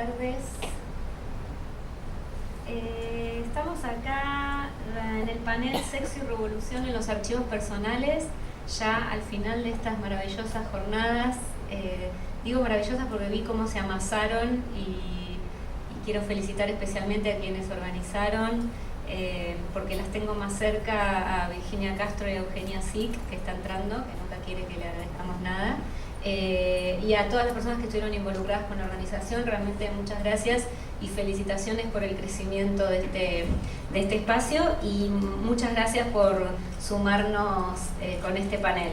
tardes. Estamos acá en el panel Sexo y Revolución en los archivos personales, ya al final de estas maravillosas jornadas. Digo maravillosas porque vi cómo se amasaron y quiero felicitar especialmente a quienes organizaron, porque las tengo más cerca a Virginia Castro y a Eugenia Sick, que está entrando, que nunca quiere que le agradezcamos nada. Y a todas las personas que estuvieron involucradas con la organización, realmente muchas gracias y felicitaciones por el crecimiento de este espacio, y muchas gracias por sumarnos con este panel.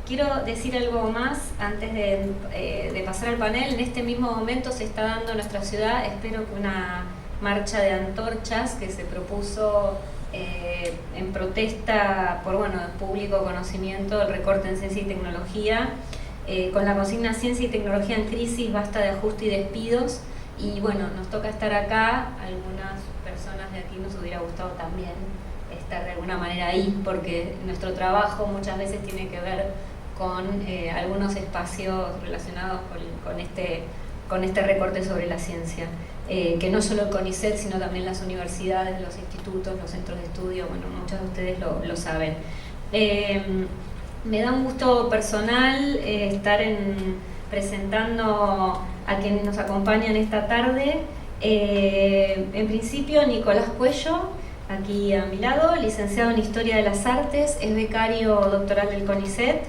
Quiero decir algo más antes de pasar al panel. En este mismo momento se está dando en nuestra ciudad, espero que una marcha de antorchas que se propuso en protesta por público conocimiento del recorte en ciencia y tecnología, con la consigna Ciencia y tecnología en crisis, basta de ajuste y despidos. Y nos toca estar acá. Algunas personas de aquí nos hubiera gustado también estar de alguna manera ahí, porque nuestro trabajo muchas veces tiene que ver con algunos espacios relacionados con este recorte sobre la ciencia. Que no solo el CONICET, sino también las universidades, los institutos, los centros de estudio, muchos de ustedes lo saben. Me da un gusto personal estar presentando a quienes nos acompañan esta tarde. En principio, Nicolás Cuello, aquí a mi lado, licenciado en Historia de las Artes, es becario doctoral del CONICET.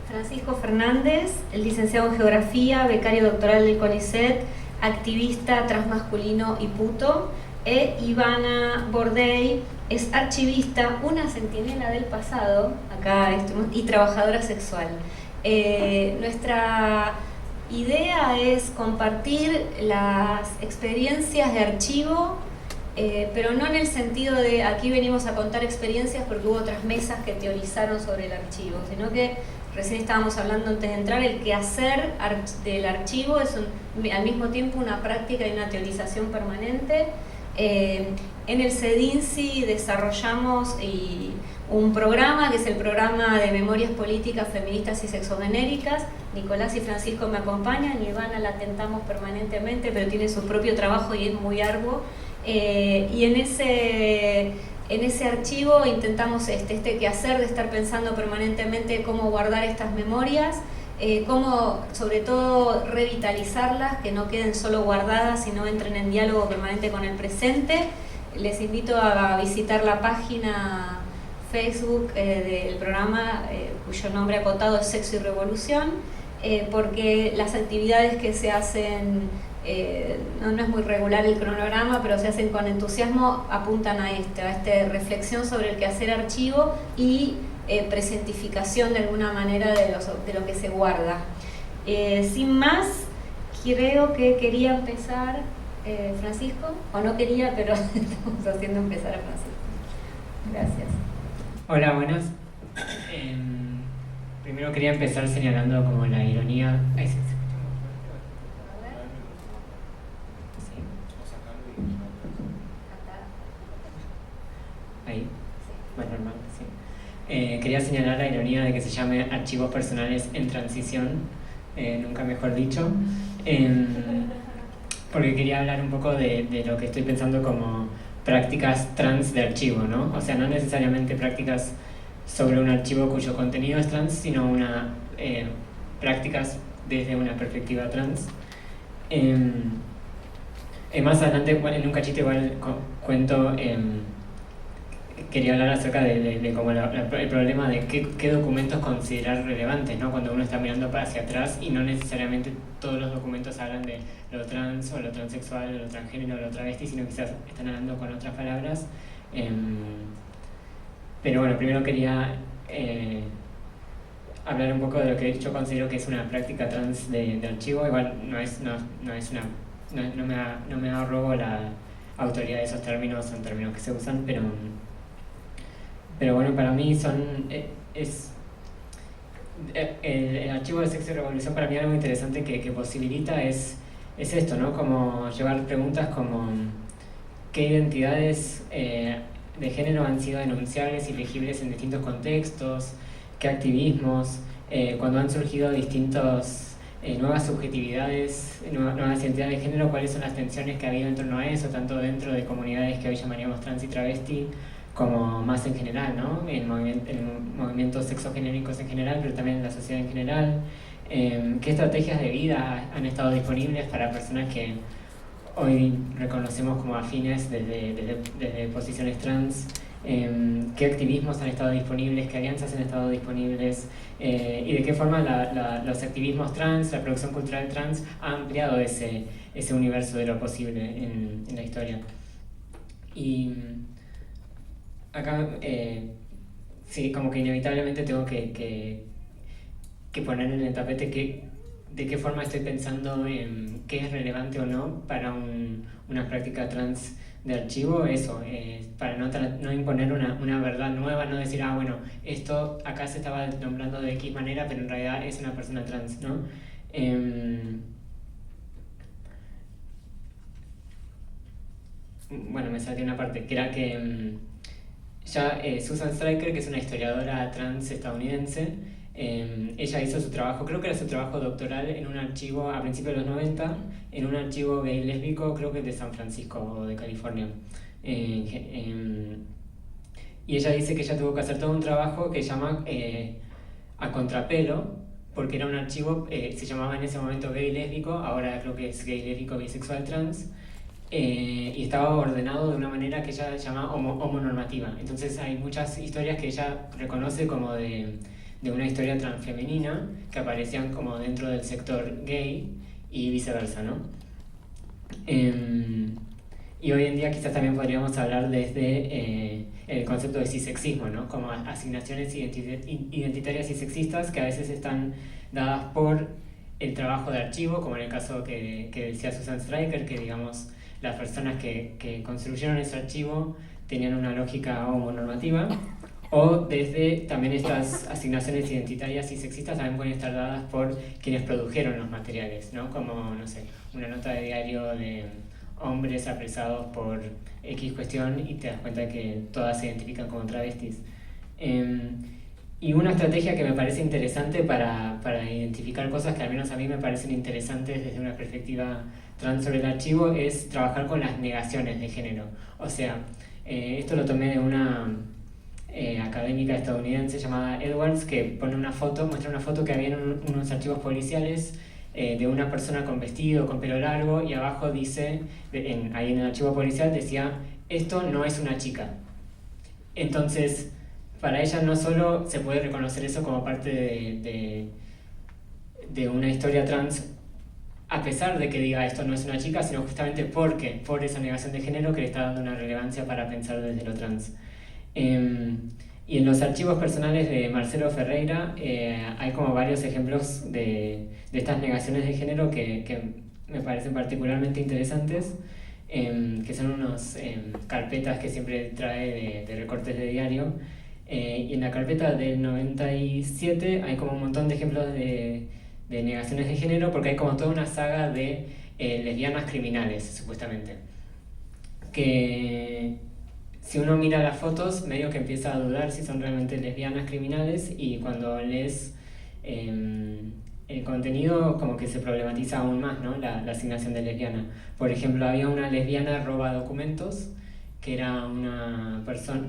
Francisco Fernández, el licenciado en Geografía, becario doctoral del CONICET, activista transmasculino y puto. Ivana Bordey es archivista, una centinela del pasado, acá y trabajadora sexual. Nuestra idea es compartir las experiencias de archivo, pero no en el sentido de aquí venimos a contar experiencias porque hubo otras mesas que teorizaron sobre el archivo, sino que recién estábamos hablando antes de entrar, el quehacer del archivo es al mismo tiempo una práctica y una teorización permanente. En el CEDINCI desarrollamos un programa que es el programa de memorias políticas, feministas y sexogenéricas. Nicolás y Francisco me acompañan, y Ivana la tentamos permanentemente, pero tiene su propio trabajo y es muy arduo. Y en ese archivo intentamos este quehacer de estar pensando permanentemente cómo guardar estas memorias, cómo sobre todo revitalizarlas, que no queden solo guardadas, sino entren en diálogo permanente con el presente. Les invito a visitar la página Facebook del programa, cuyo nombre acotado es Sexo y Revolución, porque las actividades que se hacen, no es muy regular el cronograma, pero se hacen con entusiasmo, apuntan a esta reflexión sobre el quehacer archivo y presentificación de alguna manera de lo que se guarda. Sin más, creo que quería empezar Francisco, o no quería, pero estamos haciendo empezar a Francisco. Gracias. Hola, buenas. Primero quería empezar señalando como la ironía. Ahí sí, ahí, más normal, sí. Quería señalar la ironía de que se llame Archivos Personales en Transición, nunca mejor dicho, porque quería hablar un poco de lo que estoy pensando como prácticas trans de archivo, ¿no? O sea, no necesariamente prácticas sobre un archivo cuyo contenido es trans, sino prácticas desde una perspectiva trans. Más adelante, en un cachito igual cuento, quería hablar acerca de como el problema de qué documentos considerar relevantes, ¿no? Cuando uno está mirando hacia atrás y no necesariamente todos los documentos hablan de lo trans o lo transexual o lo transgénero o lo travesti, sino quizás están hablando con otras palabras. Pero primero quería hablar un poco de lo que yo considero que es una práctica trans de archivo. Igual no me arrogo la autoridad de esos términos, son términos que se usan, pero para mí el archivo de Sexo y Revolución, para mí algo interesante que posibilita es esto, ¿no? Como llevar preguntas como qué identidades de género han sido denunciables y legibles en distintos contextos, qué activismos, cuando han surgido distintos nuevas subjetividades, nuevas identidades de género, cuáles son las tensiones que ha habido en torno a eso, tanto dentro de comunidades que hoy llamaríamos trans y travesti, como más en general, ¿no? En movimientos sexogenéricos en general, pero también en la sociedad en general. ¿Qué estrategias de vida han estado disponibles para personas que hoy reconocemos como afines desde posiciones trans? ¿Qué activismos han estado disponibles? ¿Qué alianzas han estado disponibles? Y de qué forma los activismos trans, la producción cultural trans ha ampliado ese universo de lo posible en la historia. Y acá sí, como que inevitablemente tengo que poner en el tapete de qué forma estoy pensando en qué es relevante o no para una práctica trans de archivo, eso, para no imponer una verdad nueva, no decir, bueno, esto acá se estaba nombrando de X manera, pero en realidad es una persona trans, ¿no? Bueno, me salté una parte, que era que ya Susan Stryker, que es una historiadora trans estadounidense, ella hizo su trabajo, creo que era su trabajo doctoral en un archivo a principios de los 90, en un archivo gay lésbico, creo que de San Francisco o de California. Y ella dice que ella tuvo que hacer todo un trabajo que llama a contrapelo, porque era un archivo, se llamaba en ese momento gay lésbico, ahora creo que es gay lésbico bisexual trans, y estaba ordenado de una manera que ella llama homonormativa. Entonces hay muchas historias que ella reconoce como de una historia transfemenina que aparecían como dentro del sector gay y viceversa, ¿no? Y hoy en día quizás también podríamos hablar desde el concepto de cisexismo, ¿no? Como asignaciones identitarias y sexistas que a veces están dadas por el trabajo de archivo, como en el caso que decía Susan Stryker, que digamos las personas que construyeron ese archivo tenían una lógica homonormativa, o desde también estas asignaciones identitarias y sexistas también pueden estar dadas por quienes produjeron los materiales, ¿no? Como, no sé, una nota de diario de hombres apresados por X cuestión y te das cuenta que todas se identifican como travestis. Y una estrategia que me parece interesante para identificar cosas que al menos a mí me parecen interesantes desde una perspectiva trans sobre el archivo es trabajar con las negaciones de género. O sea, esto lo tomé de una académica estadounidense llamada Edwards, que muestra una foto que había en unos archivos policiales de una persona con vestido, con pelo largo, y abajo dice, ahí en el archivo policial decía, esto no es una chica. Entonces, para ella no solo se puede reconocer eso como parte de una historia trans, a pesar de que diga esto no es una chica, sino justamente por esa negación de género que le está dando una relevancia para pensar desde lo trans. Y en los archivos personales de Marcelo Ferreira hay como varios ejemplos de estas negaciones de género que me parecen particularmente interesantes, que son unas carpetas que siempre trae de recortes de diario. Y en la carpeta del 97 hay como un montón de ejemplos de negaciones de género, porque hay como toda una saga de lesbianas criminales, supuestamente. Que si uno mira las fotos, medio que empieza a dudar si son realmente lesbianas criminales, y cuando lees el contenido como que se problematiza aún más, ¿no? La asignación de lesbiana. Por ejemplo, había una lesbiana roba documentos, que era una persona...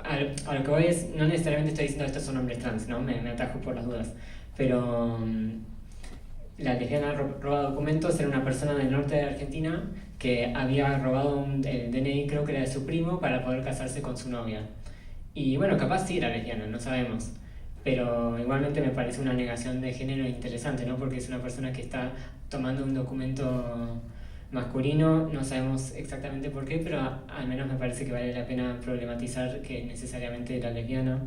A lo que voy es, no necesariamente estoy diciendo estos son hombres trans, ¿no? Me atajo por las dudas. Pero la lesbiana roba documentos era una persona del norte de Argentina que había robado el DNI, creo que era de su primo, para poder casarse con su novia. Y bueno, capaz sí era lesbiana, no sabemos. Pero igualmente me parece una negación de género interesante, ¿no? Porque es una persona que está tomando un documento masculino, no sabemos exactamente por qué, pero al menos me parece que vale la pena problematizar que necesariamente era lesbiana.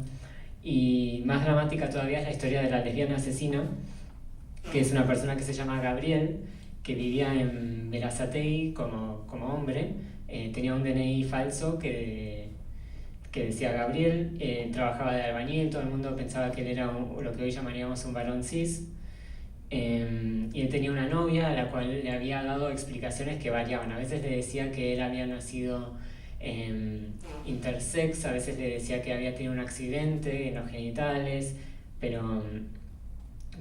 Y más dramática todavía es la historia de la lesbiana asesina, que es una persona que se llama Gabriel, que vivía en Berazategui como hombre, tenía un DNI falso que decía Gabriel, trabajaba de albañil, todo el mundo pensaba que él era lo que hoy llamaríamos un varón cis, y él tenía una novia a la cual le había dado explicaciones que variaban. A veces le decía que él había nacido intersex, a veces le decía que había tenido un accidente en los genitales, pero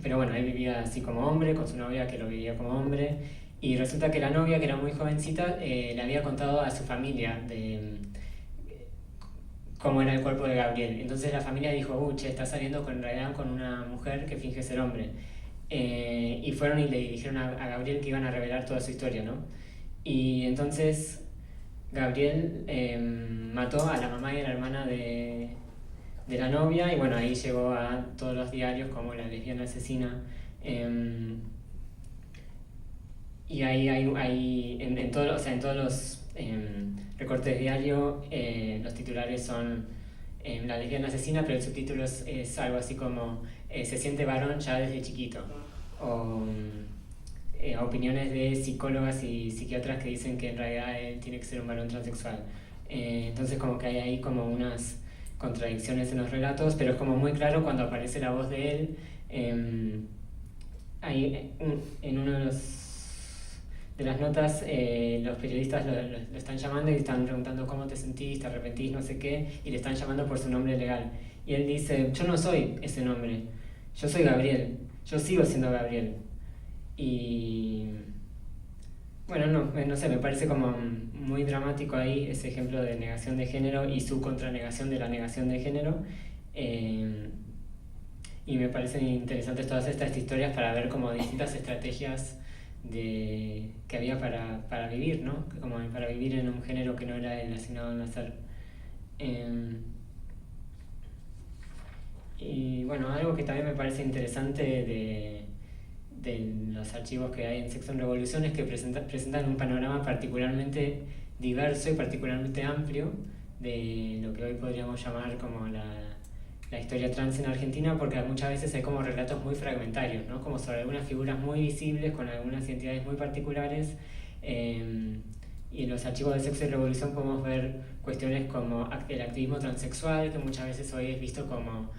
pero bueno, él vivía así como hombre, con su novia que lo vivía como hombre, y resulta que la novia, que era muy jovencita, le había contado a su familia de cómo era el cuerpo de Gabriel. Entonces la familia dijo, che, está saliendo en realidad con una mujer que finge ser hombre. Y fueron y le dijeron a Gabriel que iban a revelar toda su historia, ¿no? Y entonces Gabriel mató a la mamá y a la hermana de la novia, y bueno, ahí llegó a todos los diarios como la lesbiana asesina. Y ahí hay en todos los recortes de diario, los titulares son la lesbiana asesina, pero el subtítulo es algo así como se siente varón ya desde chiquito. O opiniones de psicólogas y psiquiatras que dicen que en realidad él tiene que ser un varón transexual. Entonces como que hay ahí como unas contradicciones en los relatos, pero es como muy claro cuando aparece la voz de él. Ahí en uno de las notas, los periodistas lo están llamando y están preguntando cómo te sentís, te arrepentís, no sé qué, y le están llamando por su nombre legal. Y él dice, yo no soy ese nombre, yo soy Gabriel, yo sigo siendo Gabriel. Y bueno, no sé, me parece como muy dramático ahí ese ejemplo de negación de género y su contranegación de la negación de género. Y me parecen interesantes todas estas historias para ver como distintas estrategias que había para vivir, ¿no? Como para vivir en un género que no era el asignado al nacer. Y bueno, algo que también me parece interesante de los archivos que hay en Sexo en Revolución es que presentan un panorama particularmente diverso y particularmente amplio de lo que hoy podríamos llamar como la historia trans en Argentina, porque muchas veces hay como relatos muy fragmentarios, ¿no? Como sobre algunas figuras muy visibles con algunas identidades muy particulares. Y en los archivos de Sexo y Revolución podemos ver cuestiones como el activismo transexual, que muchas veces hoy es visto como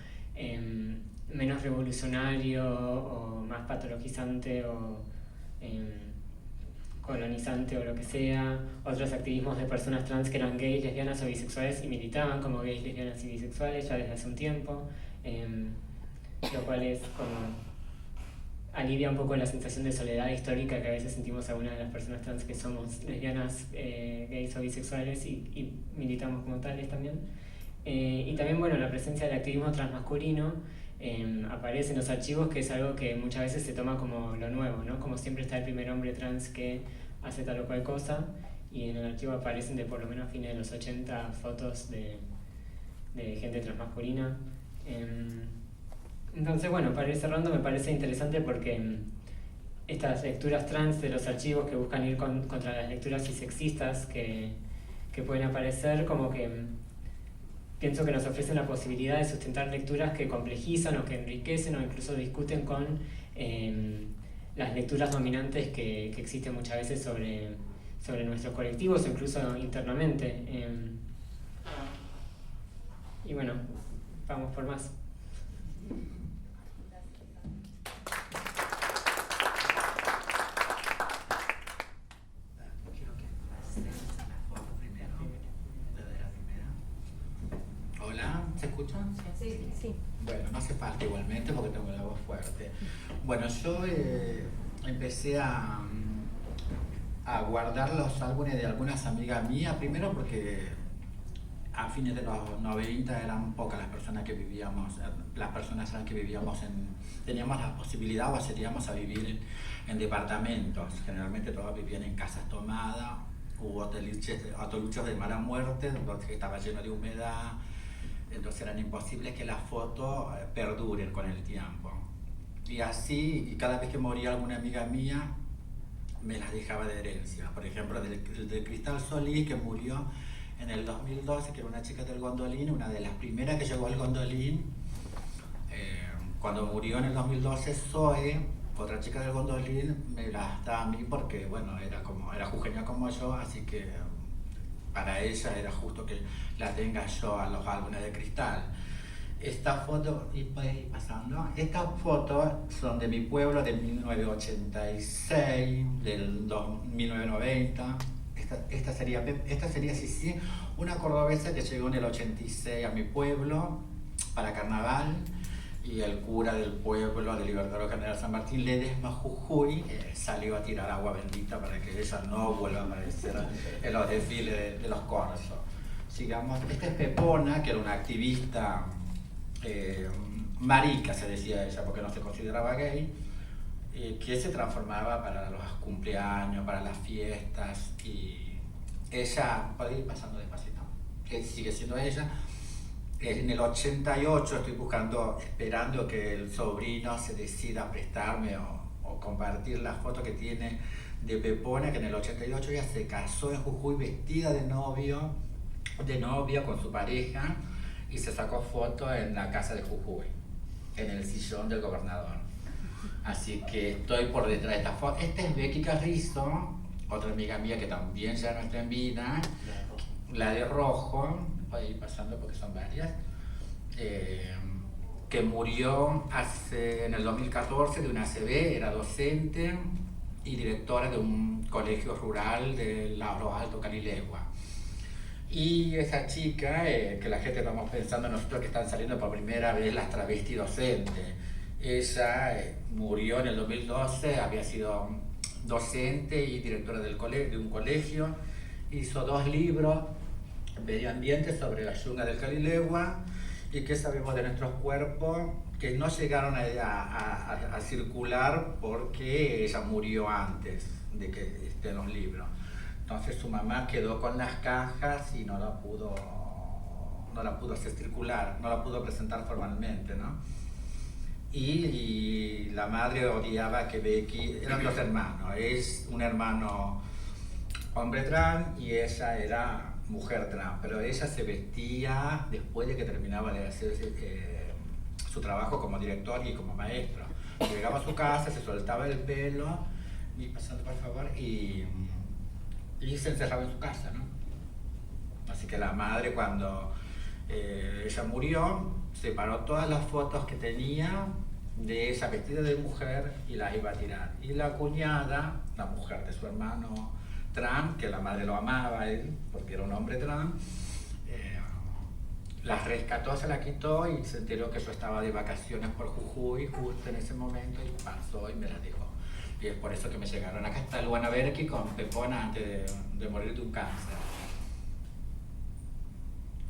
menos revolucionario o más patologizante o colonizante o lo que sea. Otros activismos de personas trans que eran gays, lesbianas o bisexuales y militaban como gays, lesbianas y bisexuales ya desde hace un tiempo, lo cual es como alivia un poco la sensación de soledad histórica que a veces sentimos algunas de las personas trans que somos lesbianas, gays o bisexuales y militamos como tales también. Y también, bueno, la presencia del activismo transmasculino aparece en los archivos, que es algo que muchas veces se toma como lo nuevo, ¿no? Como siempre está el primer hombre trans que hace tal o cual cosa, y en el archivo aparecen de por lo menos a fines de los 80 fotos de gente transmasculina. Entonces, bueno, para ir cerrando, me parece interesante porque estas lecturas trans de los archivos que buscan ir contra las lecturas cisexistas que pueden aparecer, como que pienso que nos ofrecen la posibilidad de sustentar lecturas que complejizan o que enriquecen o incluso discuten con las lecturas dominantes que existen muchas veces sobre nuestros colectivos o incluso internamente. Y bueno, vamos por más. ¿Se escucha? Sí, sí. Bueno, no hace falta igualmente porque tengo la voz fuerte. Bueno, yo empecé a guardar los álbumes de algunas amigas mías, primero porque a fines de los 90 eran pocas las personas que vivíamos, teníamos la posibilidad o accedíamos a vivir en departamentos. Generalmente todos vivían en casas tomadas, hubo hoteluchos de mala muerte, donde estaba lleno de humedad. Entonces eran imposibles que las fotos perduren con el tiempo. Y así, cada vez que moría alguna amiga mía, me las dejaba de herencia. Por ejemplo, de Cristal Solís, que murió en el 2012, que era una chica del Gondolín, una de las primeras que llegó al Gondolín. Cuando murió en el 2012, Zoe, otra chica del Gondolín, me la daba a mí porque, bueno, era jujeña como yo, así que para ella era justo que la tenga yo a los álbumes de Cristal. Esta foto, estas fotos son de mi pueblo de 1986, del 1990. Esta sería Sisi, una cordobesa que llegó en el 86 a mi pueblo para carnaval, y el cura del pueblo de Libertador General San Martín, Ledesma Jujuy, salió a tirar agua bendita para que ella no vuelva a aparecer en los desfiles de los corsos. Sigamos, esta es Pepona, que era una activista marica, se decía ella, porque no se consideraba gay, que se transformaba para los cumpleaños, para las fiestas, y ella, puede ir pasando despacito, sigue siendo ella. En el 88 estoy buscando, esperando que el sobrino se decida a prestarme o compartir la foto que tiene de Pepona, que en el 88 ella se casó en Jujuy vestida de novia con su pareja, y se sacó foto en la casa de Jujuy, en el sillón del gobernador. Así que estoy por detrás de esta foto. Esta es Becky Carrizo, otra amiga mía que también ya no está en vida, la de rojo, voy a ir pasando porque son varias, que murió en el 2014 de una ACV, era docente y directora de un colegio rural de Los Altos Calilegua. Y esa chica, que la gente estamos pensando nosotros que están saliendo por primera vez las travesti docentes, ella murió en el 2012, había sido docente y directora de un colegio, hizo 2 libros, Medio Ambiente sobre la yunga del Calilegua y qué sabemos de nuestros cuerpos, que no llegaron a circular porque ella murió antes de que estén los libros. Entonces su mamá quedó con las cajas y no la pudo hacer circular, no la pudo presentar formalmente, ¿no? Y la madre odiaba que Becky, eran 2 hermanos, es un hermano hombre trans y ella era mujer trans, pero ella se vestía después de que terminaba de hacer su trabajo como director y como maestro. Llegaba a su casa, se soltaba el pelo, y pasando por favor, y se encerraba en su casa, ¿no? Así que la madre, cuando ella murió, separó todas las fotos que tenía de esa vestida de mujer y las iba a tirar. Y la cuñada, la mujer de su hermano trans, que la madre lo amaba a él, porque era un hombre trans, las rescató, se la quitó y se enteró que yo estaba de vacaciones por Jujuy justo en ese momento y pasó y me las dejó. Y es por eso que me llegaron. Acá está Luana Berki con Pepona antes de morir de un cáncer.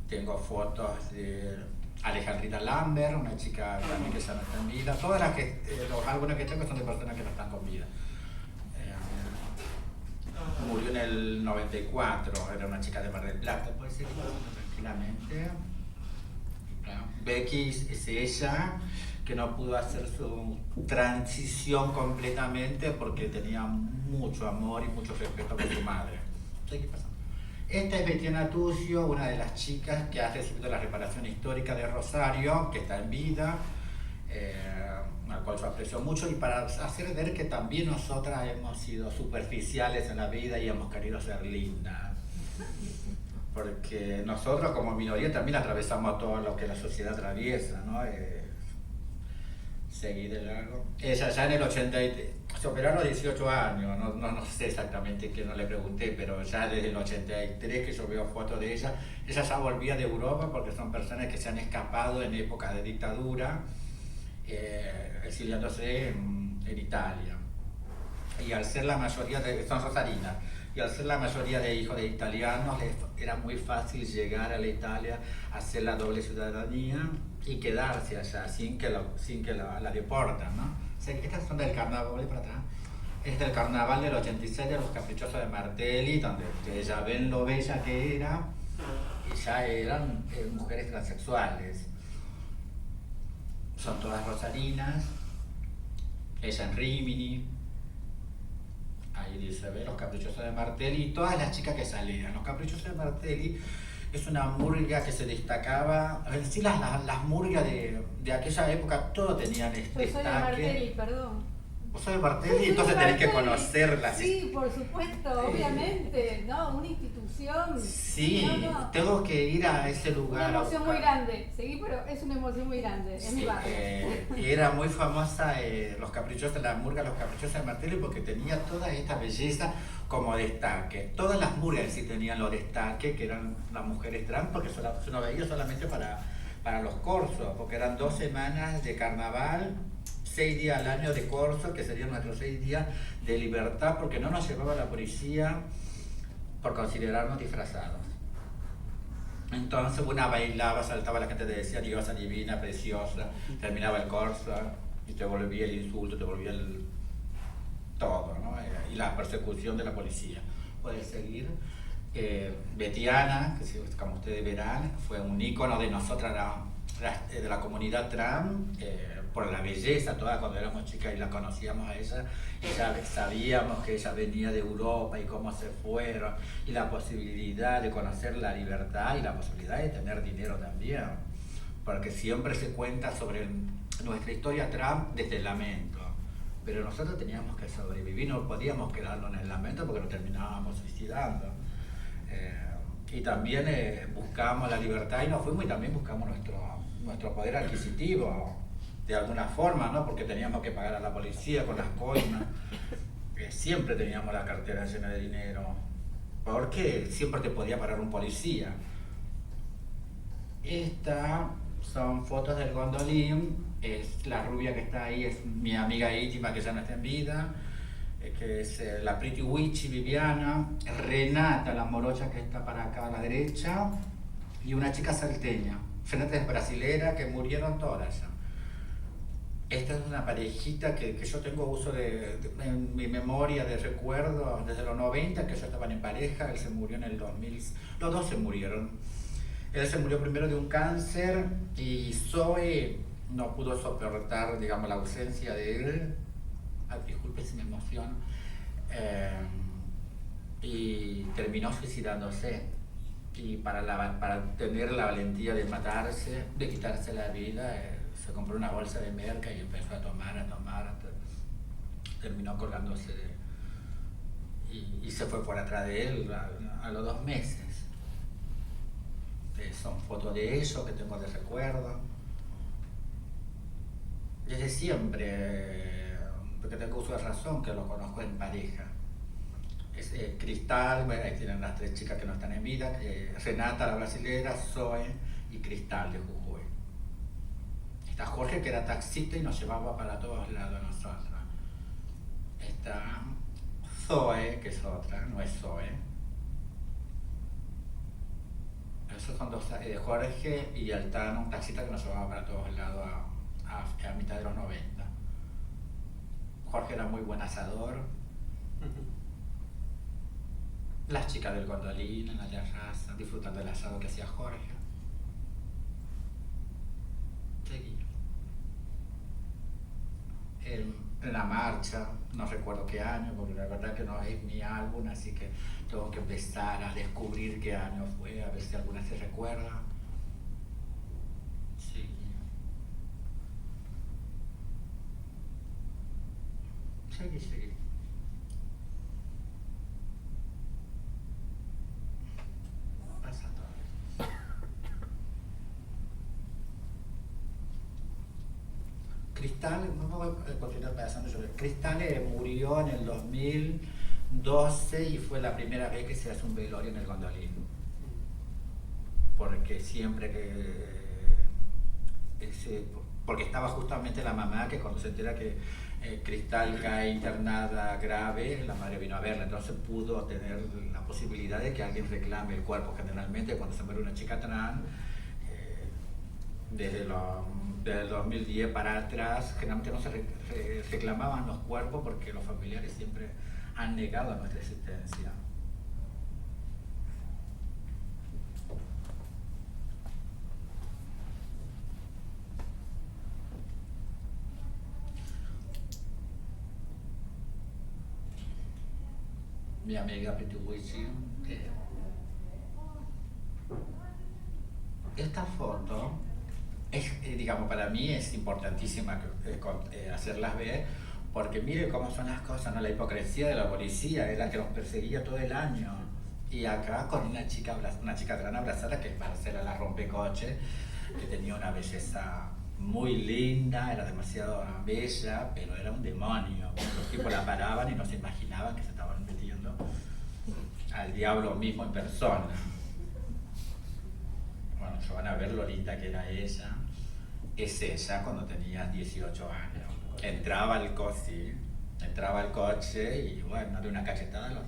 Tengo fotos de Alejandrita Lambert, una chica también que ya no está en vida. Todas los álbumes que tengo son de personas que no están con vida. Murió en el 94, era una chica de Mar del Plata, puede ser, tranquilamente. Becky es ella que no pudo hacer su transición completamente porque tenía mucho amor y mucho respeto por su madre. ¿Qué pasa? Esta es Betiana Tucio, una de las chicas que ha recibido la reparación histórica de Rosario, que está en vida, al cual yo aprecio mucho, y para hacer ver que también nosotras hemos sido superficiales en la vida y hemos querido ser lindas. Porque nosotros como minoría también atravesamos todo lo que la sociedad atraviesa, ¿no? Seguí de largo. Ella ya en el 83, se operó a los 18 años, no sé exactamente qué, no le pregunté, pero ya desde el 83 que yo veo fotos de ella ya volvía de Europa porque son personas que se han escapado en épocas de dictadura, exiliándose en Italia. Y al ser la mayoría son rosarinas, y al ser la mayoría de hijos de italianos, era muy fácil llegar a la Italia, hacer la doble ciudadanía y quedarse allá sin que la deportan, ¿no? O sea, estas son del carnaval, voy para atrás. Es del carnaval del 86 de los Caprichosos de Martelli, donde ustedes ya ven lo bella que era, y ya eran mujeres transexuales. Son todas rosarinas, ella en Rimini. Ahí dice, ve, los Caprichosos de Martelli y todas las chicas que salían. Los Caprichosos de Martelli es una murga que se destacaba. En sí, las murgas de aquella época, todos tenían este Yo soy de Martelli, perdón. Vos sos de Martelli, entonces tenés que conocerlas. Sí, por supuesto, obviamente, ¿no? Una institución. Sí, no. tengo que ir a ese lugar. Una emoción muy grande, sí, pero es una emoción muy grande, es mi barrio. Era muy famosa los Caprichosos, la murga Los Caprichosos de Martelli, porque tenía toda esta belleza como destaque. Todas las murgas sí tenían los destaques, que eran las mujeres trans, porque se lo veía solamente para para los corsos, porque eran 2 semanas de carnaval, 6 días al año de corso, que serían nuestros 6 días de libertad, porque no nos llevaba la policía por considerarnos disfrazados. Entonces una bailaba, saltaba, la gente te decía diosa divina, preciosa, terminaba el corso y te volvía el insulto, te volvía el todo, ¿no? Y la persecución de la policía. Puedes seguir. Betiana, que como ustedes verán, fue un ícono de nosotras, de la comunidad trans, por la belleza toda. Cuando éramos chicas y la conocíamos a ella, y ya sabíamos que ella venía de Europa y cómo se fueron, y la posibilidad de conocer la libertad y la posibilidad de tener dinero también, porque siempre se cuenta sobre nuestra historia trans desde el lamento, pero nosotros teníamos que sobrevivir, no podíamos quedarnos en el lamento porque nos terminábamos suicidando. Y también buscamos la libertad y nos fuimos, y también buscamos nuestro poder adquisitivo de alguna forma, ¿no? Porque teníamos que pagar a la policía con las coimas, siempre teníamos la cartera llena de dinero, porque siempre te podía parar un policía. Estas son fotos del gondolín, la rubia que está ahí es mi amiga íntima que ya no está en vida, que es la Pretty Witchy Viviana, Renata, la morocha que está para acá a la derecha, y una chica salteña. Renata es brasilera, que murieron todas ya. Esta es una parejita que yo tengo uso en mi memoria de recuerdo desde los 90, que ellos estaban en pareja. Él se murió en el 2000, los dos se murieron. Él se murió primero de un cáncer y Zoe no pudo soportar, digamos, la ausencia de él. Disculpe si me emociono, y terminó suicidándose, y para tener la valentía de matarse, de quitarse la vida, se compró una bolsa de merca y empezó a tomar, terminó colgándose y se fue por atrás de él a los 2 meses. Son fotos de ellos que tengo de recuerdo. Desde siempre, porque tengo uso de razón, que lo conozco en pareja. Es Cristal, bueno, ahí tienen las 3 chicas que no están en vida, Renata, la brasilera, Zoe y Cristal de Jujuy. Está Jorge, que era taxista y nos llevaba para todos lados nosotros. Está Zoe, que es otra, no es Zoe. Esos son 2, Jorge y Altano, un taxista que nos llevaba para todos lados a mitad de los 90. Jorge era muy buen asador. Las chicas del gondolín en la terraza, disfrutando del asado que hacía Jorge. Seguí. En la marcha, no recuerdo qué año, porque la verdad que no es mi álbum, así que tengo que empezar a descubrir qué año fue, a ver si alguna se recuerda. Sí. Seguí. Pasa todo. Cristal, no voy a continuar pensando sobre Cristal, murió en el 2012 y fue la primera vez que se hace un velorio en el gondolín. Porque siempre porque estaba justamente la mamá, que cuando se entera que Cristal cae internada grave, la madre vino a verla, entonces pudo tener la posibilidad de que alguien reclame el cuerpo. Generalmente cuando se muere una chica trans, desde el 2010 para atrás, generalmente no se reclamaban los cuerpos porque los familiares siempre han negado nuestra existencia. Mi amiga Pretty Witchy, esta foto es, digamos, para mí es importantísima hacerlas ver, porque mire cómo son las cosas, ¿no? La hipocresía de la policía es la que nos perseguía todo el año, y acá con una chica gran abrazada, que es Marcela la rompecoche, que tenía una belleza muy linda, era demasiado bella, pero era un demonio. Los tipos la paraban y no se imaginaban que se estaban metiendo al diablo mismo en persona. Bueno, hermoso. Van a ver lo linda que era ella. Es ella cuando tenía 18 años. Entraba al coche y bueno, de una cachetada los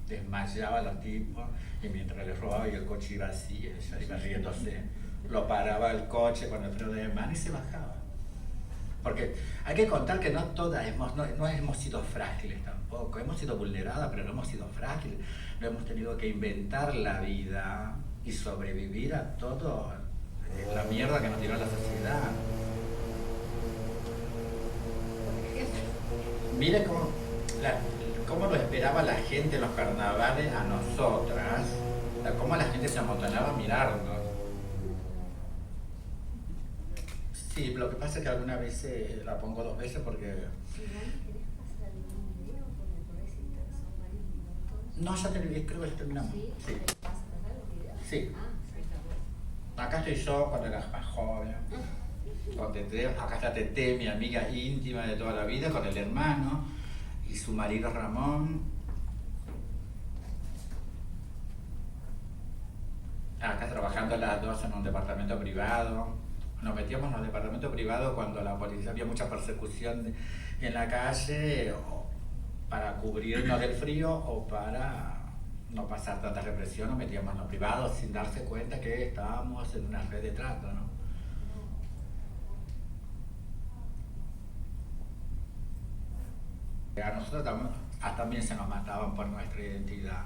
desmayaba a los tipos y mientras les robaba y el coche iba así, ella iba riéndose. Lo paraba el coche con el freno de mano y se bajaba. Porque hay que contar que no todas no hemos sido frágiles tampoco, hemos sido vulneradas, pero no hemos sido frágiles, no hemos tenido que inventar la vida y sobrevivir a todo la mierda que nos tiró la sociedad. Mire cómo lo esperaba la gente en los carnavales a nosotras, cómo la gente se amontonaba a mirarnos. Sí, lo que pasa es que alguna vez la pongo 2 veces porque... No, ya terminé, creo que ya terminamos. Sí. Sí. Acá estoy yo cuando era más joven. Con Tete, acá está Tete, mi amiga íntima de toda la vida, con el hermano y su marido Ramón. Acá trabajando las dos en un departamento privado. Nos metíamos en los departamentos privados cuando la policía había mucha persecución en la calle, o para cubrirnos del frío o para no pasar tanta represión. Nos metíamos en los privados sin darse cuenta que estábamos en una red de trato, ¿no? A nosotros también se nos mataban por nuestra identidad.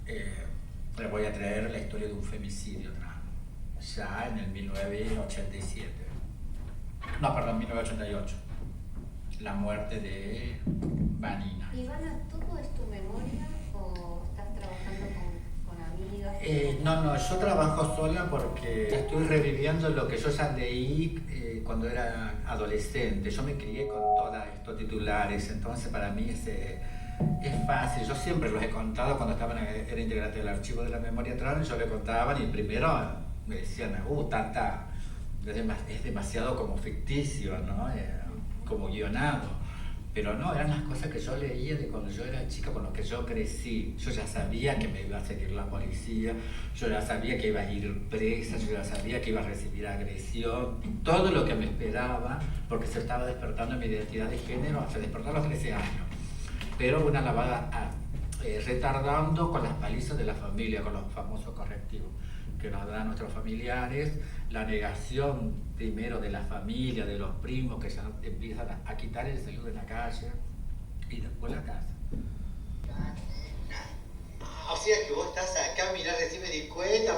Les voy a traer la historia de un femicidio ya en el 1987. No, perdón, 1988. La muerte de Vanina. Ivana, ¿todo es tu memoria o estás trabajando con amigas? No, yo trabajo sola porque estoy reviviendo lo que yo ya leí cuando era adolescente. Yo me crié con todos estos titulares, entonces para mí es fácil. Yo siempre los he contado cuando era integrante del archivo de la memoria trans, yo le contaban y primero me decían, es demasiado como ficticio, ¿no? Como guionado. Pero no, eran las cosas que yo leía de cuando yo era chica, con lo que yo crecí. Yo ya sabía que me iba a seguir la policía, yo ya sabía que iba a ir presa, yo ya sabía que iba a recibir agresión, todo lo que me esperaba, porque se estaba despertando mi identidad de género, se despertó a los 13 años. Pero una lavada retardando con las palizas de la familia, con los famosos correctivos que nos dan nuestros familiares, la negación primero de la familia, de los primos que ya empiezan a quitar el celular de la calle y después la casa. O sea que vos estás acá, mirá, recién me di cuenta,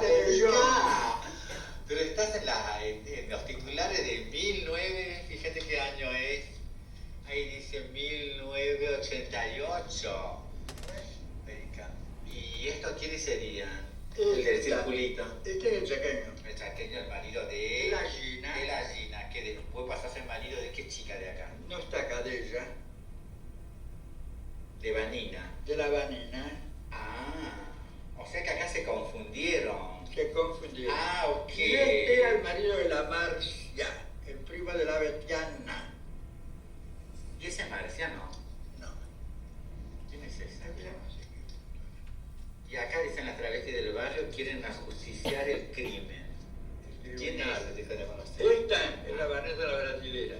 pero estás en los titulares de 19, fíjate qué año es, ahí dice 1988. ¿Y esto quiénes serían? El del circulito. Este es el chaqueño. El chaqueño, el marido de la Gina. De la Gina, que después pasó a ser marido de qué chica de acá. No está acá de ella, De Vanina. de la Vanina. O sea que acá se confundieron. Se confundió. Ok. Y este era el marido de la Marcia, el primo de la Betiana. ¿Y ese es Marciano? No. ¿Quién es ese? Y acá dicen las travestis del barrio quieren ajusticiar el crimen. ¿Quién es? Dijo de conocer. Esta es la Vanessa la brasilera.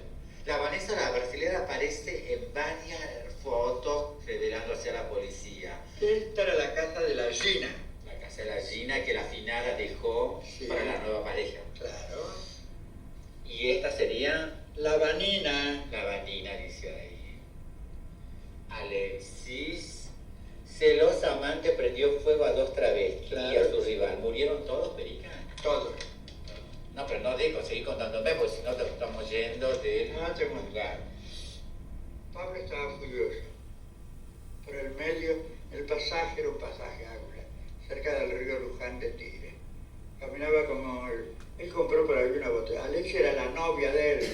La Vanessa la brasilera aparece en varias fotos revelándose a la policía. Esta era la casa de la Gina. La casa de la Gina que la finada dejó para la nueva pareja. Claro. Y esta sería La Vanina. la Vanina, dice ahí. Alexis, celosamente prendió fuego a 2 travestis y a su rival. ¿Murieron todos, Perica? Todos. No, pero no dejo seguir contándome porque si no te estamos yendo del No te lugar. Pablo estaba furioso. Por el medio, el pasaje era un pasaje águla, cerca del río Luján de Tigre. Caminaba como él compró por ahí una botella. Alexia era la novia de él.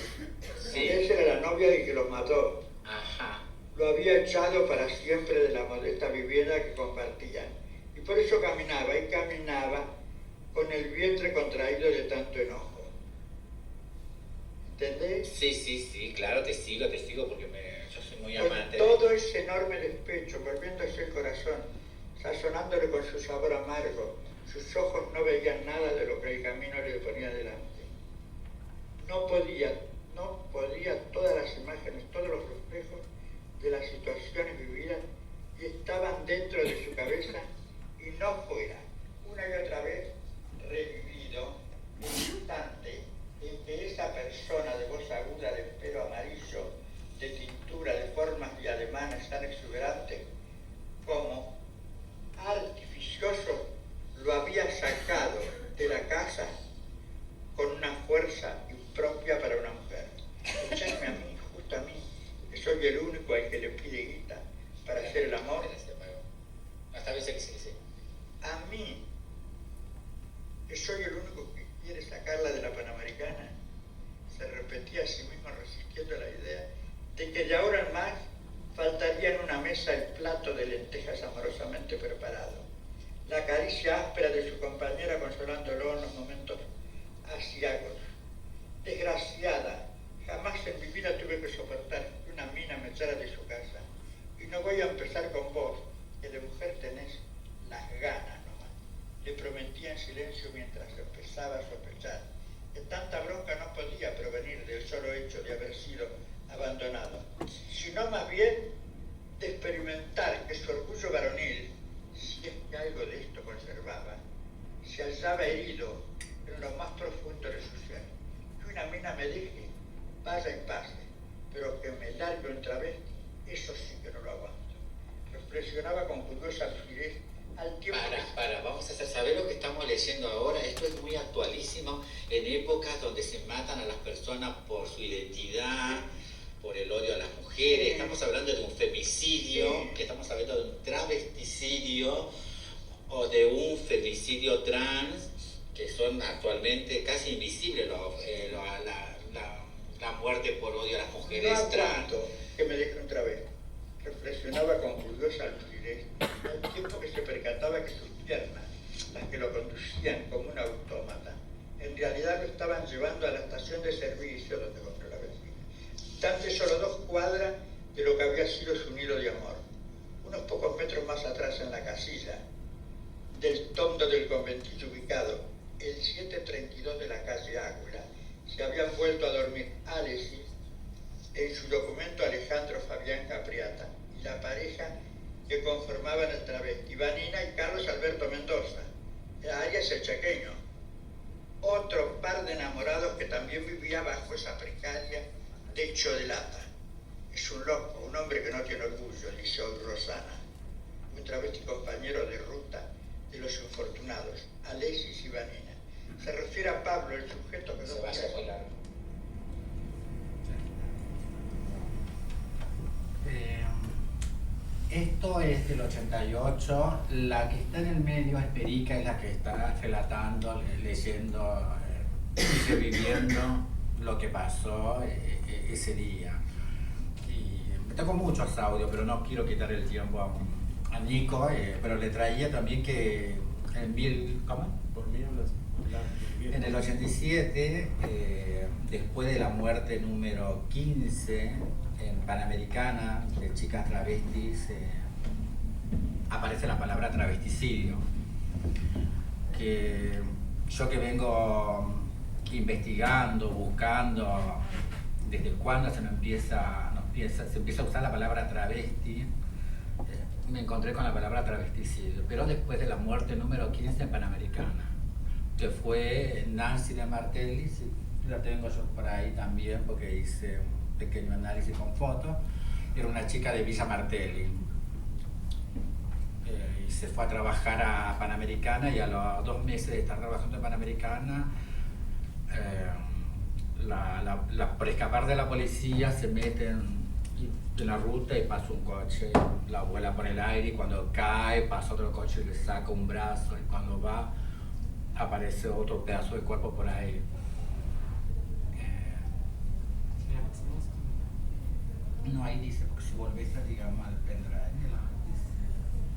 Sí. Alexia era la novia del que los mató. Ajá. Lo había echado para siempre de la modesta vivienda que compartían. Y por eso caminaba y caminaba con el vientre contraído de tanto enojo. ¿Entendés? Sí, claro, te sigo porque yo soy muy amante. Con todo ese enorme despecho, volviéndose el corazón, sazonándole con su sabor amargo, Sus ojos no veían nada de lo que el camino le ponía delante. No podía todas las imágenes, todos los reflejos de las situaciones vividas y estaban dentro de su cabeza y no fuera. Una y otra vez revivido el instante en que esa persona de voz aguda, de pelo amarillo, de tintura, de formas y ademanes tan exuberantes como artificioso, lo había sacado de la casa con una fuerza impropia para una mujer. Echarme a mí, justo a mí, que soy el único al que le pide guita para hacer el amor. Hasta veces sí. A mí, que soy el único que quiere sacarla de la Panamericana. Se repetía a sí mismo resistiendo la idea de que de ahora en más faltaría en una mesa el plato de lentejas amorosamente preparado, la caricia áspera de su compañera consolándolo en los momentos aciagos. Desgraciada, jamás en mi vida tuve que soportar que una mina me echara de su casa. Y no voy a empezar con vos, que de mujer tenés las ganas nomás. Le prometía en silencio mientras empezaba a sospechar que tanta bronca no podía provenir del solo hecho de haber sido abandonado, sino más bien de experimentar que su orgullo varonil, si es que algo de esto conservaba, se hallaba herido en lo más profundo de su ser. Que una mina me deje, vaya y pase, pero que me largue otra vez, eso sí que no lo aguanto. Reflexionaba con curiosa fluidez al tiempo vamos a hacer saber lo que estamos leyendo ahora. Esto es muy actualísimo en épocas donde se matan a las personas por su identidad, por el odio a las mujeres. Estamos hablando de un femicidio, estamos hablando de un travesticidio o de un femicidio trans, que son actualmente casi invisibles la muerte por odio a las mujeres no trans. Que me deje otra vez. Reflexionaba con curiosa lucidez al tiempo que se percataba que sus piernas, las que lo conducían como un autómata, en realidad lo estaban llevando a la estación de servicio donde compró la benzina, tan de solo 2 cuadras de lo que había sido su nido de amor. Unos pocos metros más atrás, en la casilla del tondo del conventillo ubicado el 732 de la calle Águla, se habían vuelto a dormir Alexis, en su documento Alejandro Fabián Capriata, y la pareja que conformaban el travesti, Vanina y Carlos Alberto Mendoza. Arias el chaqueño, otro par de enamorados que también vivía bajo esa precaria techo de lata. Es un loco, un hombre que no tiene orgullo, dice hoy Rosana, un travesti compañero de ruta de los infortunados, Alexis y Vanina. Se refiere a Pablo, el sujeto que no Se va a hacer muy largo. Esto es del 88, la que está en el medio es Perica, es la que está relatando, leyendo, reviviendo lo que pasó ese día. Y me tocó muchos audios, pero no quiero quitar el tiempo a Nico, pero le traía también que en el 87, después de la muerte número 15 en Panamericana de chicas travestis, aparece la palabra travesticidio, que yo que vengo investigando, buscando desde cuándo se empieza a usar la palabra travesti, me encontré con la palabra travesticidio, pero después de la muerte número 15 en Panamericana, que fue Nancy de Martelli, la tengo yo por ahí también porque hice un pequeño análisis con fotos. Era una chica de Villa Martelli y se fue a trabajar a Panamericana, y a los 2 meses de estar trabajando en Panamericana, por escapar de la policía se meten en la ruta y pasa un coche, la vuela por el aire, y cuando cae pasa otro coche y le saca un brazo, y cuando va aparece otro pedazo de cuerpo por ahí. No, ahí dice, porque si volvés a, digamos, al pendrive, dice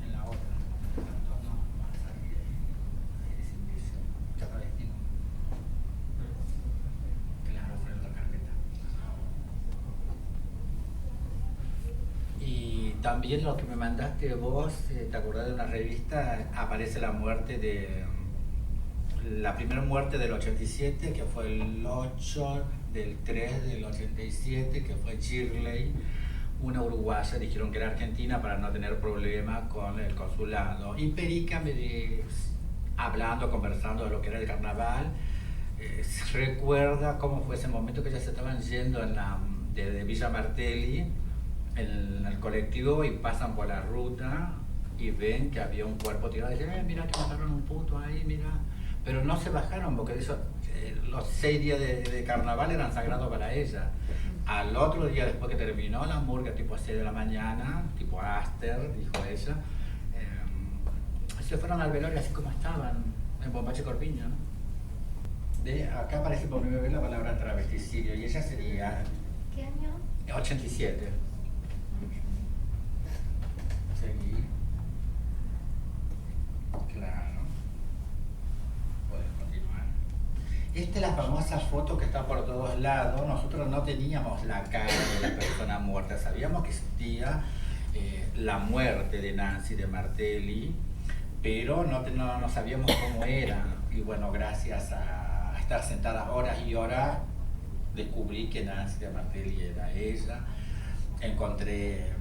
en la otra, no va a salir ahí dice, ya travesti no. Claro, fue en otra carpeta. Y también lo que me mandaste vos, ¿te acordás de una revista? Aparece la muerte de la primera muerte del 87, que fue el 8 del 3 del 87, que fue Shirley, una uruguaya. Dijeron que era argentina para no tener problema con el consulado. Y Perica, hablando, conversando de lo que era el carnaval, recuerda cómo fue ese momento que ellas estaban yendo de Villa Martelli en el colectivo y pasan por la ruta y ven que había un cuerpo tirado y dicen, mira que mataron un puto ahí, mira. Pero no se bajaron porque los 6 días de carnaval eran sagrados para ella. Al otro día, después que terminó la murga, tipo 6 de la mañana, tipo Aster, dijo ella, se fueron al velorio así como estaban, en Bombache Corpiño, ¿no? Acá aparece por primera vez la palabra travesticidio y ella sería... ¿Qué año? 87. Seguí. Claro. Puedes continuar. Esta es la famosa foto que está por todos lados. Nosotros no teníamos la cara de la persona muerta. Sabíamos que existía la muerte de Nancy de Martelli, pero no sabíamos cómo era. Y bueno, gracias a estar sentada horas y horas, descubrí que Nancy de Martelli era ella. Encontré,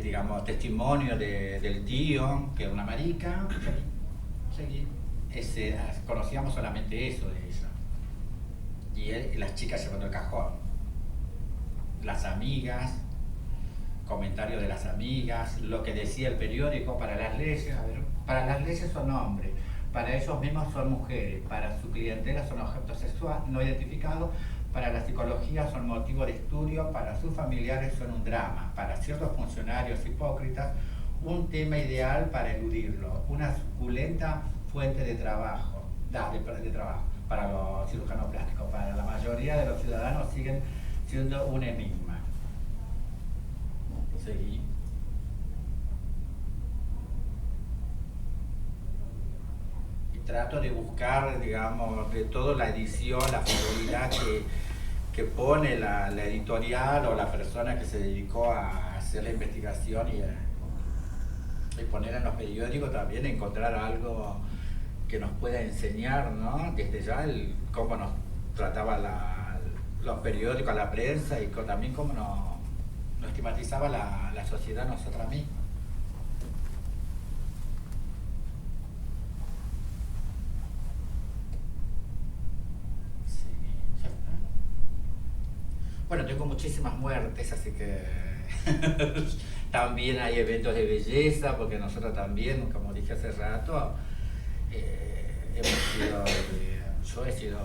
digamos, testimonio del tío, que era una marica. Seguí. Conocíamos solamente eso de ella. Y él y las chicas llevando el cajón. Las amigas, comentarios de las amigas, lo que decía el periódico para las leyes. A ver, para las leyes son hombres, para ellos mismos son mujeres, para su clientela son objetos sexuales no identificados, para la psicología son motivo de estudio, para sus familiares son un drama, para ciertos funcionarios hipócritas un tema ideal para eludirlo, una suculenta fuente de trabajo, de trabajo para los cirujanos plásticos. Para la mayoría de los ciudadanos siguen siendo un enigma. Seguí. Y trato de buscar, digamos, de toda la edición, la frivolidad que pone la editorial o la persona que se dedicó a hacer la investigación y poner en los periódicos también, encontrar algo que nos pueda enseñar, ¿no? Desde ya cómo nos trataba los periódicos, la prensa y también cómo nos estigmatizaba la sociedad nosotras mismas. Sí, ya está. Bueno, tengo muchísimas muertes, así que también hay eventos de belleza, porque nosotros también, como dije hace rato, yo he sido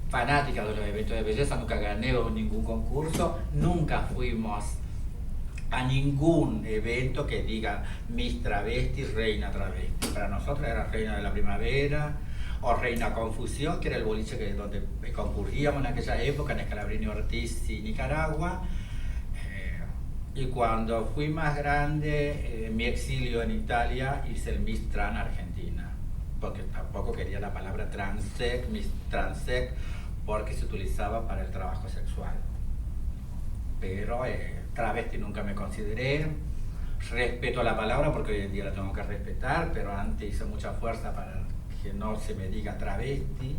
fanática de los eventos de belleza, nunca gané ningún concurso, nunca fuimos a ningún evento que diga Miss Travesti, Reina Travesti. Para nosotros era Reina de la Primavera o Reina Confusión, que era el boliche donde concurríamos en aquella época, en Scalabrini Ortiz y Nicaragua. Y cuando fui más grande, en mi exilio en Italia, hice el Miss Trans Argentina, porque tampoco quería la palabra transsex, Miss Transsex, porque se utilizaba para el trabajo sexual. Pero travesti nunca me consideré. Respeto la palabra porque hoy en día la tengo que respetar, pero antes hice mucha fuerza para que no se me diga travesti,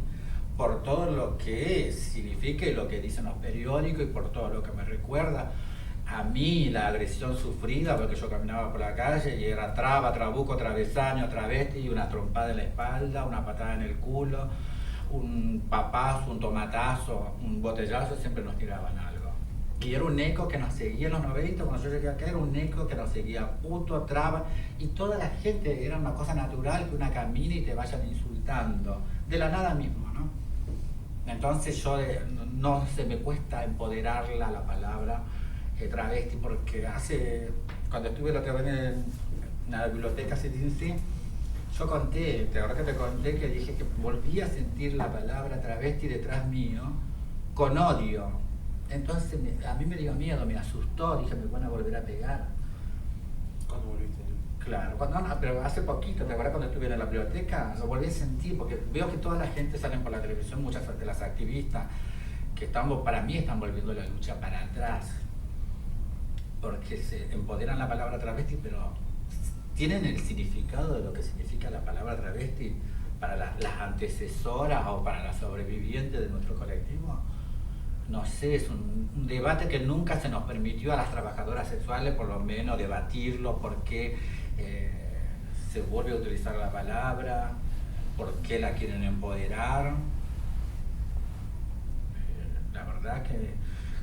por todo lo que significa y lo que dicen los periódicos y por todo lo que me recuerda a mí la agresión sufrida, porque yo caminaba por la calle y era traba, trabuco, travesaño, travesti, una trompada en la espalda, una patada en el culo, un papazo, un tomatazo, un botellazo, siempre nos tiraban algo. Y era un eco que nos seguía en los 90, cuando yo llegué acá era un eco que nos seguía, puto, traba, y toda la gente, era una cosa natural que una camine y te vayan insultando, de la nada mismo, ¿no? Entonces yo no se me cuesta empoderarla la palabra travesti, porque cuando estuve la otra vez en la biblioteca CIDINCI, yo conté, ahora que te conté que dije que volví a sentir la palabra travesti detrás mío con odio. Entonces a mí me dio miedo, me asustó, dije me van a volver a pegar. ¿Cuándo volviste? Claro, pero hace poquito, ¿te acuerdas cuando estuve en la biblioteca? Lo volví a sentir, porque veo que toda la gente salen por la televisión, muchas de las activistas, que para mí están volviendo la lucha para atrás, porque se empoderan la palabra travesti, pero tienen el significado de lo que significa la palabra travesti para las antecesoras o para las sobrevivientes de nuestro colectivo. No sé, es un debate que nunca se nos permitió a las trabajadoras sexuales, por lo menos, debatirlo, por qué se vuelve a utilizar la palabra, por qué la quieren empoderar. La verdad que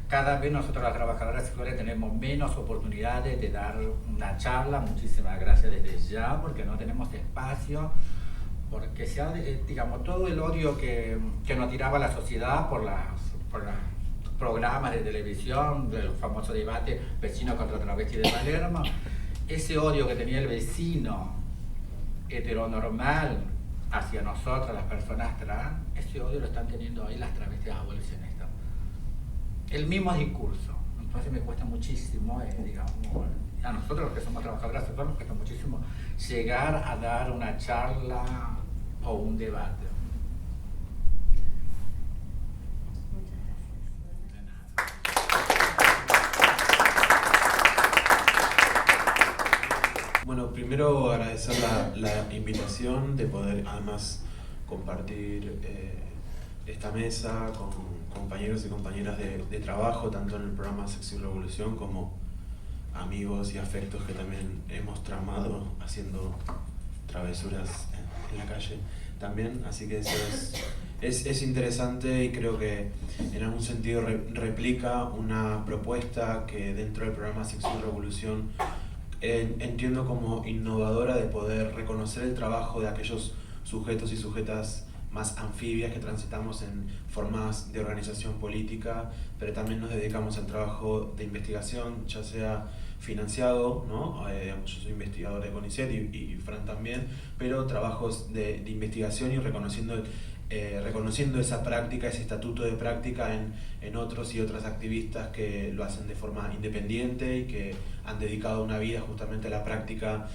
cada vez nosotros las trabajadoras sexuales tenemos menos oportunidades de dar una charla. Muchísimas gracias desde ya, porque no tenemos espacio, porque se ha, digamos, todo el odio que nos tiraba la sociedad por los programas de televisión, de los famosos debates vecino contra travesti de Palermo, ese odio que tenía el vecino heteronormal hacia nosotras, las personas trans, ese odio lo están teniendo hoy las travestis abolicionistas. El mismo discurso. Entonces me cuesta muchísimo, digamos, a nosotros los que somos trabajadoras sexuales nos cuesta muchísimo llegar a dar una charla o un debate. Muchas gracias. Bueno, primero agradecer la invitación de poder además compartir esta mesa con compañeros y compañeras de trabajo, tanto en el programa Sexo y Revolución como amigos y afectos que también hemos tramado haciendo travesuras en la calle también, así que eso es interesante y creo que en algún sentido replica una propuesta que dentro del programa Sexo y Revolución entiendo como innovadora, de poder reconocer el trabajo de aquellos sujetos y sujetas más anfibias que transitamos en formas de organización política, pero también nos dedicamos al trabajo de investigación, ya sea financiado, ¿no? Yo soy investigador de CONICET y Fran también, pero trabajos de investigación y reconociendo esa práctica, ese estatuto de práctica en otros y otras activistas que lo hacen de forma independiente y que han dedicado una vida justamente a la práctica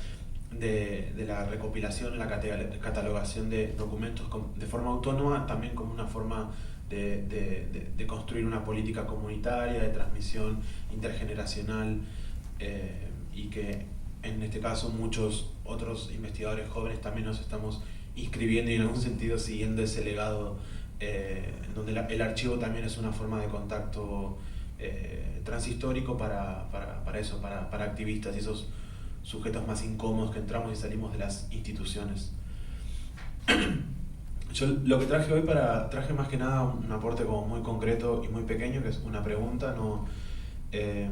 de la recopilación, la catalogación de documentos de forma autónoma, también como una forma de construir una política comunitaria, de transmisión intergeneracional, y que en este caso muchos otros investigadores jóvenes también nos estamos inscribiendo y en algún sentido siguiendo ese legado, en donde el archivo también es una forma de contacto transhistórico para eso, para activistas y esos sujetos más incómodos que entramos y salimos de las instituciones. Yo lo que traje hoy traje más que nada un aporte como muy concreto y muy pequeño, que es una pregunta, que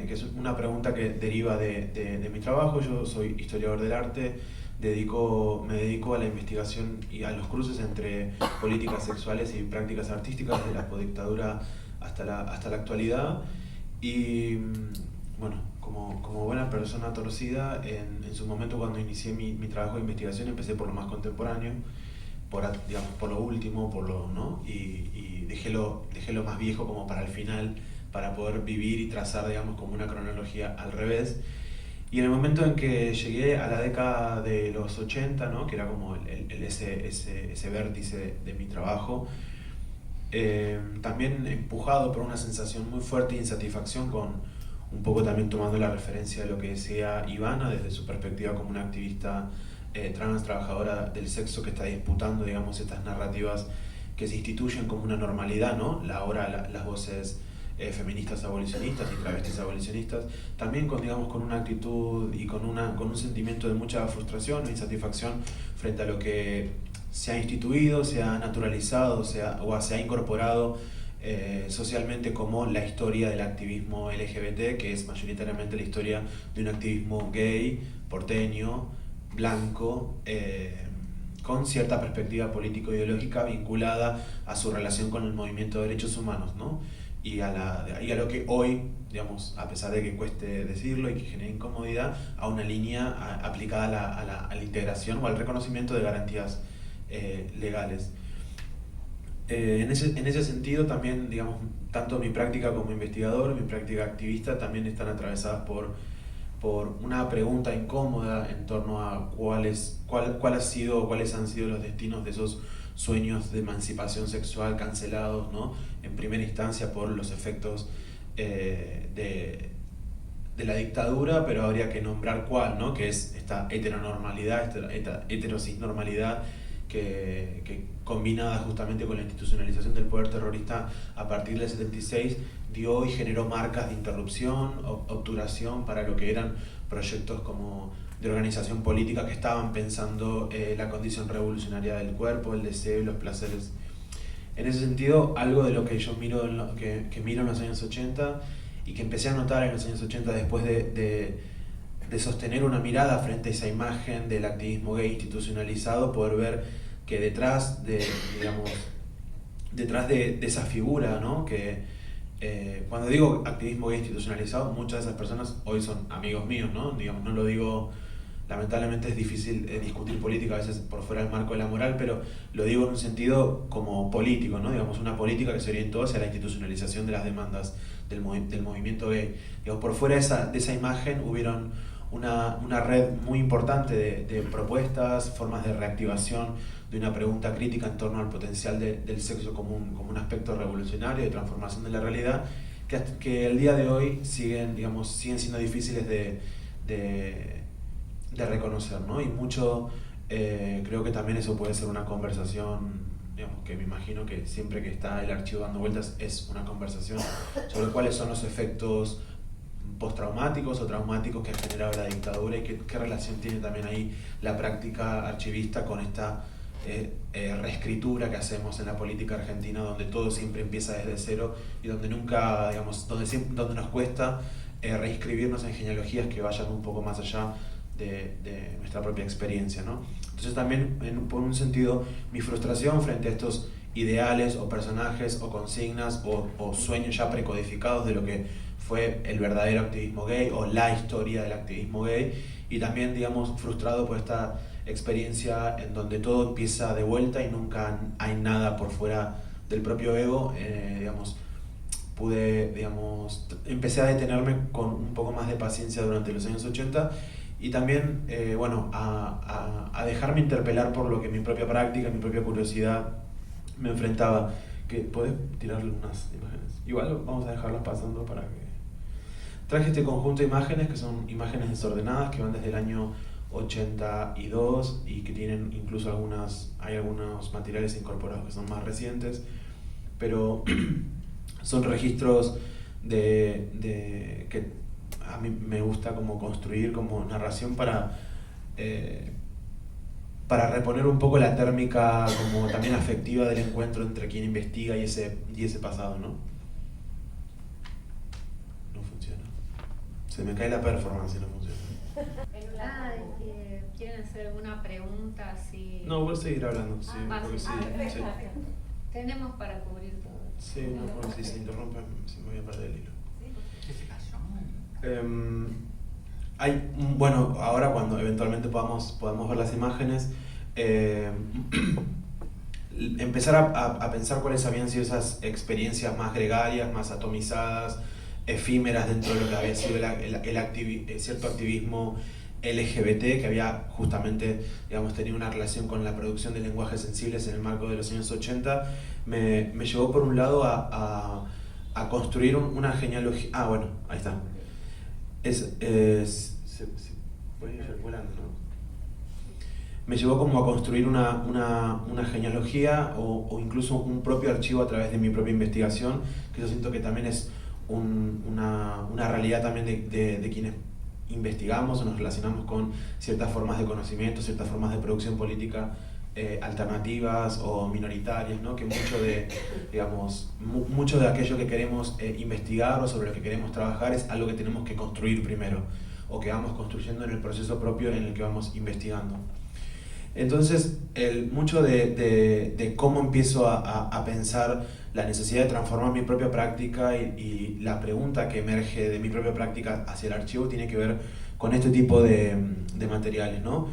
es una pregunta que deriva de mi trabajo. Yo soy historiador del arte, me dedico a la investigación y a los cruces entre políticas sexuales y prácticas artísticas desde la posdictadura hasta la actualidad. Y bueno, como buena persona torcida, en su momento cuando inicié mi trabajo de investigación empecé por lo más contemporáneo, por lo último, ¿no? Y dejé lo más viejo como para el final, para poder vivir y trazar, digamos, como una cronología al revés. Y en el momento en que llegué a la década de los 80, ¿no? Que era como ese vértice de mi trabajo, también empujado por una sensación muy fuerte de insatisfacción, con un poco también tomando la referencia de lo que decía Ivana desde su perspectiva como una activista trans, trabajadora del sexo, que está disputando, digamos, estas narrativas que se instituyen como una normalidad, ¿no? Ahora las voces feministas abolicionistas y travestis abolicionistas, también con una actitud y con un sentimiento de mucha frustración e insatisfacción frente a lo que se ha instituido, se ha naturalizado, se ha incorporado socialmente como la historia del activismo LGBT, que es mayoritariamente la historia de un activismo gay, porteño, blanco, con cierta perspectiva político-ideológica vinculada a su relación con el movimiento de derechos humanos, ¿no? Y a lo que hoy, digamos, a pesar de que cueste decirlo y que genere incomodidad, a una línea aplicada a la integración o al reconocimiento de garantías legales. En ese sentido también, digamos, tanto mi práctica como investigador, mi práctica activista también están atravesadas por una pregunta incómoda en torno a cuáles han sido los destinos de esos sueños de emancipación sexual cancelados, ¿no? En primera instancia por los efectos de de la dictadura, pero habría que nombrar cuál, ¿no? Que es esta heteronormalidad, esta heterocisnormalidad que combinada justamente con la institucionalización del poder terrorista a partir del 76 dio y generó marcas de interrupción, obturación para lo que eran proyectos como de organización política que estaban pensando la condición revolucionaria del cuerpo, el deseo y los placeres. En ese sentido, algo de lo que yo miro que miro en los años 80 y que empecé a notar en los años 80 después de sostener una mirada frente a esa imagen del activismo gay institucionalizado, poder ver que detrás de esa figura, ¿no? Que cuando digo activismo gay institucionalizado, muchas de esas personas hoy son amigos míos, ¿no? Digamos, no lo digo, lamentablemente es difícil discutir política a veces por fuera del marco de la moral, pero lo digo en un sentido como político, ¿no? Digamos, una política que se orientó hacia la institucionalización de las demandas del movimiento gay. Digamos, por fuera de esa imagen hubieron una red muy importante de propuestas, formas de reactivación de una pregunta crítica en torno al potencial del sexo como un aspecto revolucionario de transformación de la realidad, que el día de hoy siguen siendo difíciles de reconocer, ¿no? Y mucho, creo que también eso puede ser una conversación, digamos, que me imagino que siempre que está el archivo dando vueltas es una conversación sobre cuáles son los efectos postraumáticos o traumáticos que ha generado la dictadura y qué relación tiene también ahí la práctica archivista con esta reescritura que hacemos en la política argentina, donde todo siempre empieza desde cero y donde nunca, digamos, donde nos cuesta reescribirnos en genealogías que vayan un poco más allá de nuestra propia experiencia, ¿no? Entonces también, por un sentido, mi frustración frente a estos ideales o personajes o consignas o sueños ya precodificados de lo que fue el verdadero activismo gay o la historia del activismo gay, y también, digamos, frustrado por esta experiencia en donde todo empieza de vuelta y nunca hay nada por fuera del propio ego, empecé a detenerme con un poco más de paciencia durante los años 80 y también, a dejarme interpelar por lo que mi propia práctica, mi propia curiosidad me enfrentaba. ¿Podés tirarle unas imágenes? Igual vamos a dejarlas pasando para que... Traje este conjunto de imágenes que son imágenes desordenadas que van desde el año 82 y que tienen incluso hay algunos materiales incorporados que son más recientes, pero son registros que a mí me gusta como construir como narración para reponer un poco la térmica como también afectiva del encuentro entre quien investiga y ese pasado, ¿no? No funciona. Se me cae la performance y no funciona. ¿Quieren hacer alguna pregunta así? No, voy a seguir hablando, sí, porque sí. Tenemos para cubrir todo. Sí, no, porque si se interrumpe se me voy a perder el hilo. ¿Qué se cayó? Ahora cuando eventualmente podamos ver las imágenes, empezar a pensar cuáles habían sido esas experiencias más gregarias, más atomizadas, efímeras dentro de lo que había sido cierto activismo LGBT que había justamente, digamos, tenido una relación con la producción de lenguajes sensibles en el marco de los años 80, me llevó por un lado a construir una genealogía. Ahí está. Puede ir circulando, ¿no? Me llevó como a construir una genealogía o incluso un propio archivo a través de mi propia investigación, que yo siento que también es una realidad también de quienes investigamos o nos relacionamos con ciertas formas de conocimiento, ciertas formas de producción política alternativas o minoritarias, ¿no? Que mucho de aquello que queremos investigar o sobre lo que queremos trabajar es algo que tenemos que construir primero o que vamos construyendo en el proceso propio en el que vamos investigando. Entonces, mucho de cómo empiezo a pensar la necesidad de transformar mi propia práctica y la pregunta que emerge de mi propia práctica hacia el archivo tiene que ver con este tipo de materiales, ¿no?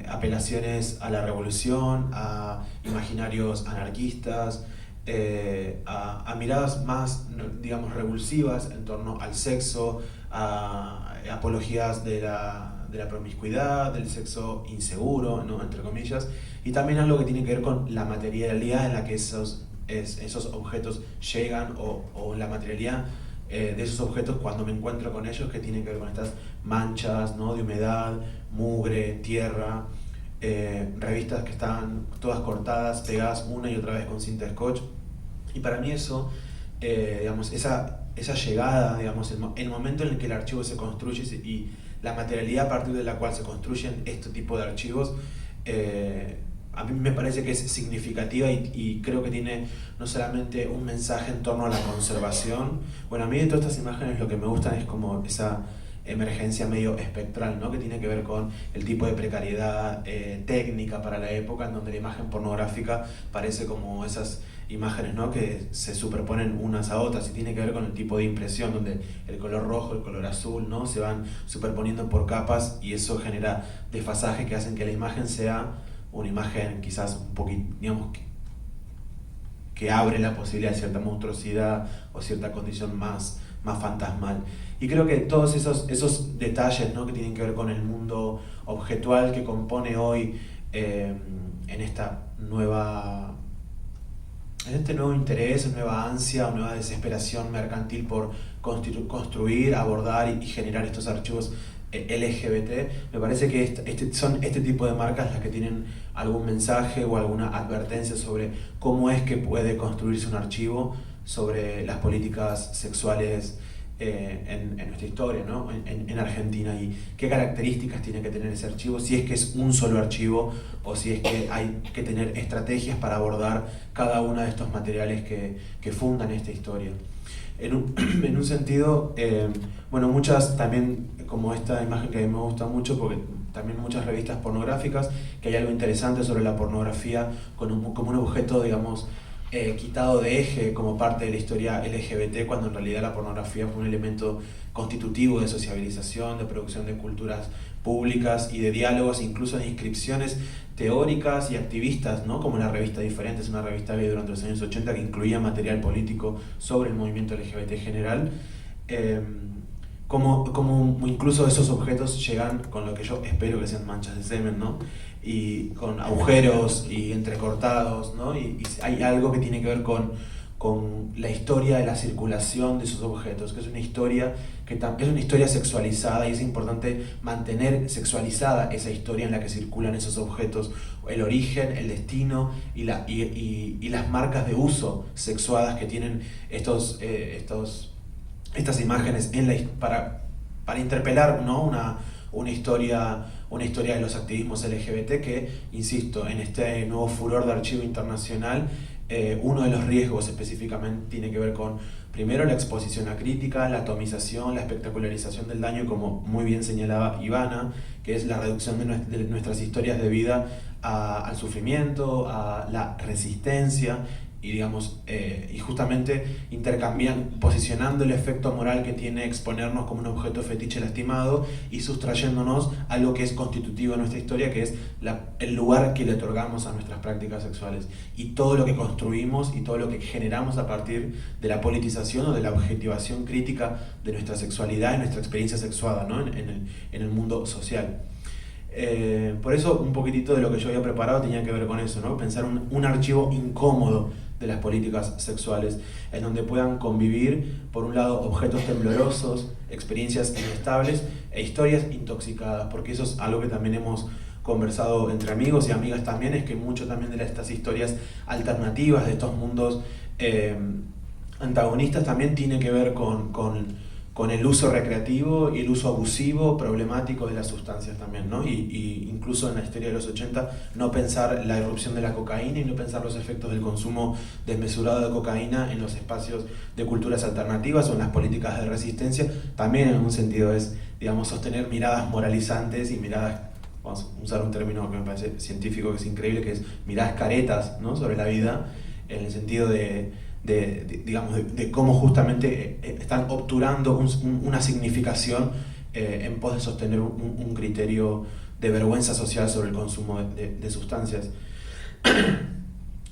Apelaciones a la revolución, a imaginarios anarquistas, a miradas más, digamos, revulsivas en torno al sexo, a apologías de la promiscuidad, del sexo inseguro, ¿no? Entre comillas, y también algo que tiene que ver con la materialidad en la que esos objetos llegan o la materialidad de esos objetos cuando me encuentro con ellos, que tienen que ver con estas manchas, ¿no?, de humedad, mugre, tierra, revistas que están todas cortadas, pegadas una y otra vez con cinta scotch. Y para mí eso, digamos, esa llegada, digamos, el momento en el que el archivo se construye y la materialidad a partir de la cual se construyen este tipo de archivos, a mí me parece que es significativa y creo que tiene no solamente un mensaje en torno a la conservación. Bueno, a mí de todas estas imágenes lo que me gustan es como esa emergencia medio espectral, ¿no?, que tiene que ver con el tipo de precariedad técnica para la época, en donde la imagen pornográfica parece como esas imágenes, ¿no?, que se superponen unas a otras, y tiene que ver con el tipo de impresión, donde el color rojo, el color azul, ¿no?, se van superponiendo por capas, y eso genera desfasajes que hacen que la imagen sea una imagen quizás un poquito, digamos, que abre la posibilidad de cierta monstruosidad o cierta condición más fantasmal. Y creo que todos esos detalles, ¿no?, que tienen que ver con el mundo objetual que compone hoy en este nuevo interés, nueva ansia, nueva desesperación mercantil por construir, abordar y generar estos archivos LGBT, me parece que son este tipo de marcas las que tienen algún mensaje o alguna advertencia sobre cómo es que puede construirse un archivo sobre las políticas sexuales en nuestra historia, ¿no?, en Argentina, y qué características tiene que tener ese archivo, si es que es un solo archivo o si es que hay que tener estrategias para abordar cada uno de estos materiales que fundan esta historia. En un sentido, bueno, muchas también, como esta imagen que a mí me gusta mucho, porque también muchas revistas pornográficas, que hay algo interesante sobre la pornografía como un objeto, digamos, quitado de eje como parte de la historia LGBT, cuando en realidad la pornografía fue un elemento constitutivo de sociabilización, de producción de culturas públicas y de diálogos, incluso de inscripciones teóricas y activistas, ¿no?, como la revista Diferentes, una revista gay durante los años 80 que incluía material político sobre el movimiento LGBT general. Como incluso esos objetos llegan con lo que yo espero que sean manchas de semen, ¿no?, y con agujeros y entrecortados, ¿no?, y hay algo que tiene que ver con la historia de la circulación de esos objetos, que es una historia es una historia sexualizada, y es importante mantener sexualizada esa historia en la que circulan esos objetos, el origen, el destino y las marcas de uso sexuadas que tienen estas imágenes para interpelar, ¿no?, una historia de los activismos LGBT que, insisto, en este nuevo furor de archivo internacional, uno de los riesgos específicamente tiene que ver con, primero, la exposición a crítica, la atomización, la espectacularización del daño, como muy bien señalaba Ivana, que es la reducción de nuestras historias de vida al sufrimiento, a la resistencia, y digamos, y justamente posicionando el efecto moral que tiene exponernos como un objeto fetiche lastimado y sustrayéndonos a lo que es constitutivo de nuestra historia, que es el lugar que le otorgamos a nuestras prácticas sexuales, y todo lo que construimos y todo lo que generamos a partir de la politización o de la objetivación crítica de nuestra sexualidad y nuestra experiencia sexuada, ¿no?, en el mundo social. Por eso un poquitito de lo que yo había preparado tenía que ver con eso, ¿no?, pensar un archivo incómodo de las políticas sexuales, en donde puedan convivir, por un lado, objetos temblorosos, experiencias inestables e historias intoxicadas, porque eso es algo que también hemos conversado entre amigos y amigas también, es que mucho también de estas historias alternativas, de estos mundos antagonistas, también tiene que ver con el uso recreativo y el uso abusivo, problemático de las sustancias también, ¿no? Y incluso en la historia de los 80, no pensar la irrupción de la cocaína y no pensar los efectos del consumo desmesurado de cocaína en los espacios de culturas alternativas o en las políticas de resistencia, también en un sentido es, digamos, sostener miradas moralizantes y miradas, vamos a usar un término que me parece científico, que es increíble, que es miradas caretas, ¿no?, sobre la vida, en el sentido de cómo justamente están obturando una significación en pos de sostener un criterio de vergüenza social sobre el consumo de sustancias.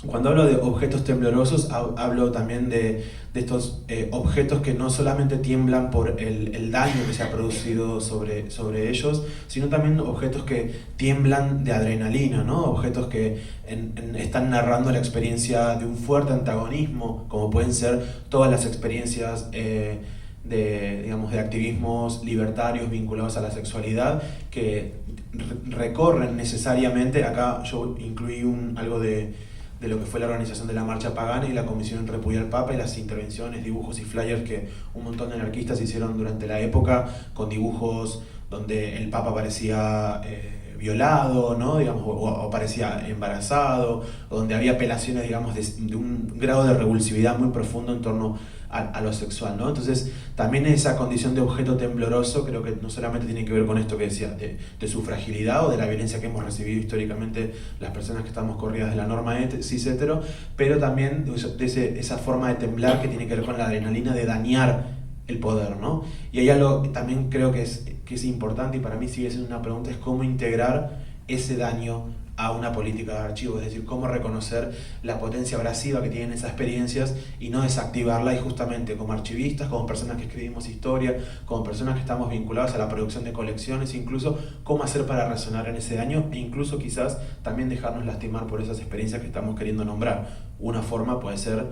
Cuando hablo de objetos temblorosos, hablo también de estos objetos que no solamente tiemblan por el daño que se ha producido sobre ellos, sino también objetos que tiemblan de adrenalina, ¿no? Objetos que están narrando la experiencia de un fuerte antagonismo, como pueden ser todas las experiencias digamos, de activismos libertarios vinculados a la sexualidad que recorren necesariamente. Acá yo incluí algo de lo que fue la organización de la Marcha Pagana y la Comisión en Repudio al Papa y las intervenciones, dibujos y flyers que un montón de anarquistas hicieron durante la época, con dibujos donde el Papa parecía violado, ¿no? Digamos, o parecía embarazado, o donde había apelaciones, digamos, de un grado de revulsividad muy profundo en torno a lo sexual, ¿no? Entonces, también esa condición de objeto tembloroso creo que no solamente tiene que ver con esto que decía, de su fragilidad o de la violencia que hemos recibido históricamente las personas que estamos corridas de la norma cis hetero, pero también de esa forma de temblar que tiene que ver con la adrenalina de dañar el poder, ¿no? Y hay algo también creo que es importante y para mí sigue siendo una pregunta, es cómo integrar ese daño a una política de archivo, es decir, cómo reconocer la potencia abrasiva que tienen esas experiencias y no desactivarla, y justamente como archivistas, como personas que escribimos historia, como personas que estamos vinculadas a la producción de colecciones, incluso cómo hacer para resonar en ese daño e incluso quizás también dejarnos lastimar por esas experiencias que estamos queriendo nombrar. Una forma puede ser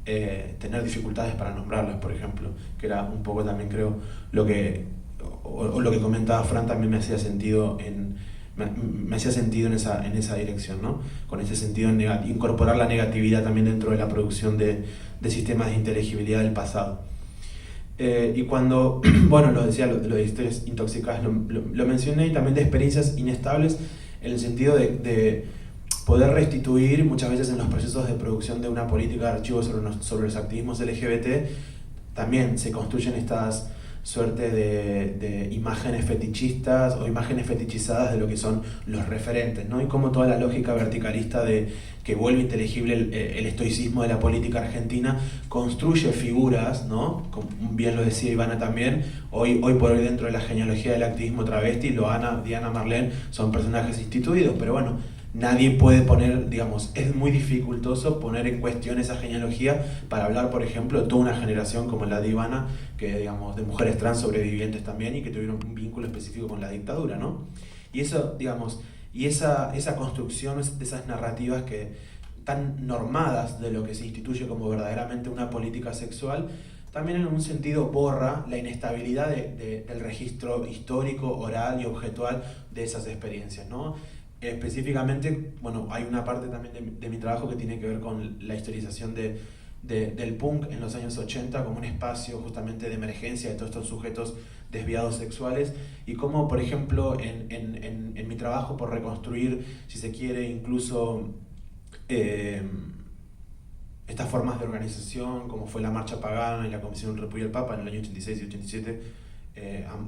tener dificultades para nombrarlas, por ejemplo, que era un poco también creo lo que comentaba Fran, también me hacía sentido en esa dirección, ¿no? Con ese sentido de incorporar la negatividad también dentro de la producción de sistemas de inteligibilidad del pasado. Y cuando, bueno, lo decía, lo de historias intoxicadas lo mencioné, y también de experiencias inestables en el sentido de poder restituir muchas veces en los procesos de producción de una política de archivo sobre los activismos LGBT, también se construyen estas suerte de imágenes fetichistas o imágenes fetichizadas de lo que son los referentes, ¿no? Y como toda la lógica verticalista que vuelve inteligible el estoicismo de la política argentina construye figuras, ¿no? Como bien lo decía Ivana también, hoy por hoy dentro de la genealogía del activismo travesti, Loana, Diana, Marlene son personajes instituidos, pero bueno, nadie puede poner, digamos, es muy dificultoso poner en cuestión esa genealogía para hablar, por ejemplo, de toda una generación como la de Ivana, que, digamos, de mujeres trans sobrevivientes también y que tuvieron un vínculo específico con la dictadura, ¿no? Y eso, digamos, y esa construcción de esas narrativas que tan normadas de lo que se instituye como verdaderamente una política sexual, también en un sentido borra la inestabilidad del registro histórico, oral y objetual de esas experiencias, ¿no? Específicamente, bueno, hay una parte también de mi trabajo que tiene que ver con la historización del punk en los años 80 como un espacio justamente de emergencia de todos estos sujetos desviados sexuales, y cómo, por ejemplo, en mi trabajo por reconstruir, si se quiere, incluso estas formas de organización, como fue la Marcha Pagana y la Comisión en Repudio al Papa en el año 86 y 87,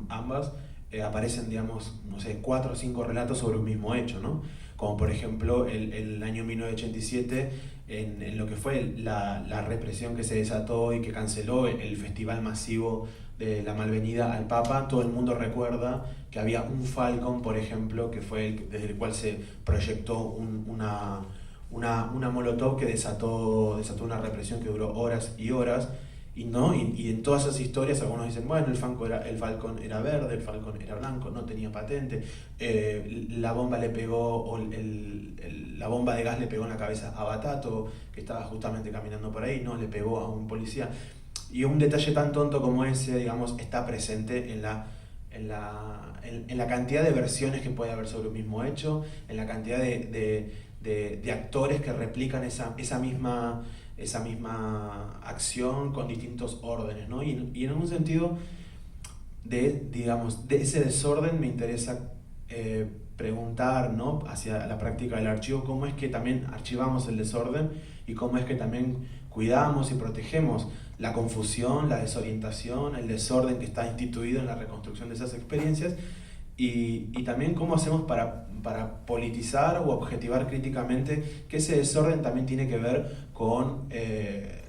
ambas, aparecen, digamos, no sé, 4 o 5 relatos sobre un mismo hecho, ¿no? Como por ejemplo el año 1987, en lo que fue la represión que se desató y que canceló el festival masivo de la malvenida al Papa. Todo el mundo recuerda que había un Falcon, por ejemplo, que fue desde el cual se proyectó una molotov que desató una represión que duró horas y horas. Y en todas esas historias algunos dicen, bueno, el Falcon era verde, el Falcon era blanco, no tenía patente, la bomba de gas le pegó en la cabeza a Batato, que estaba justamente caminando por ahí, no le pegó a un policía. Y un detalle tan tonto como ese, digamos, está presente en la cantidad de versiones que puede haber sobre un mismo hecho, en la cantidad de actores que replican esa misma acción con distintos órdenes, ¿no? Y en un sentido de ese desorden me interesa preguntar, ¿no?, hacia la práctica del archivo, cómo es que también archivamos el desorden y cómo es que también cuidamos y protegemos la confusión, la desorientación, el desorden que está instituido en la reconstrucción de esas experiencias, y también cómo hacemos para politizar o objetivar críticamente que ese desorden también tiene que ver con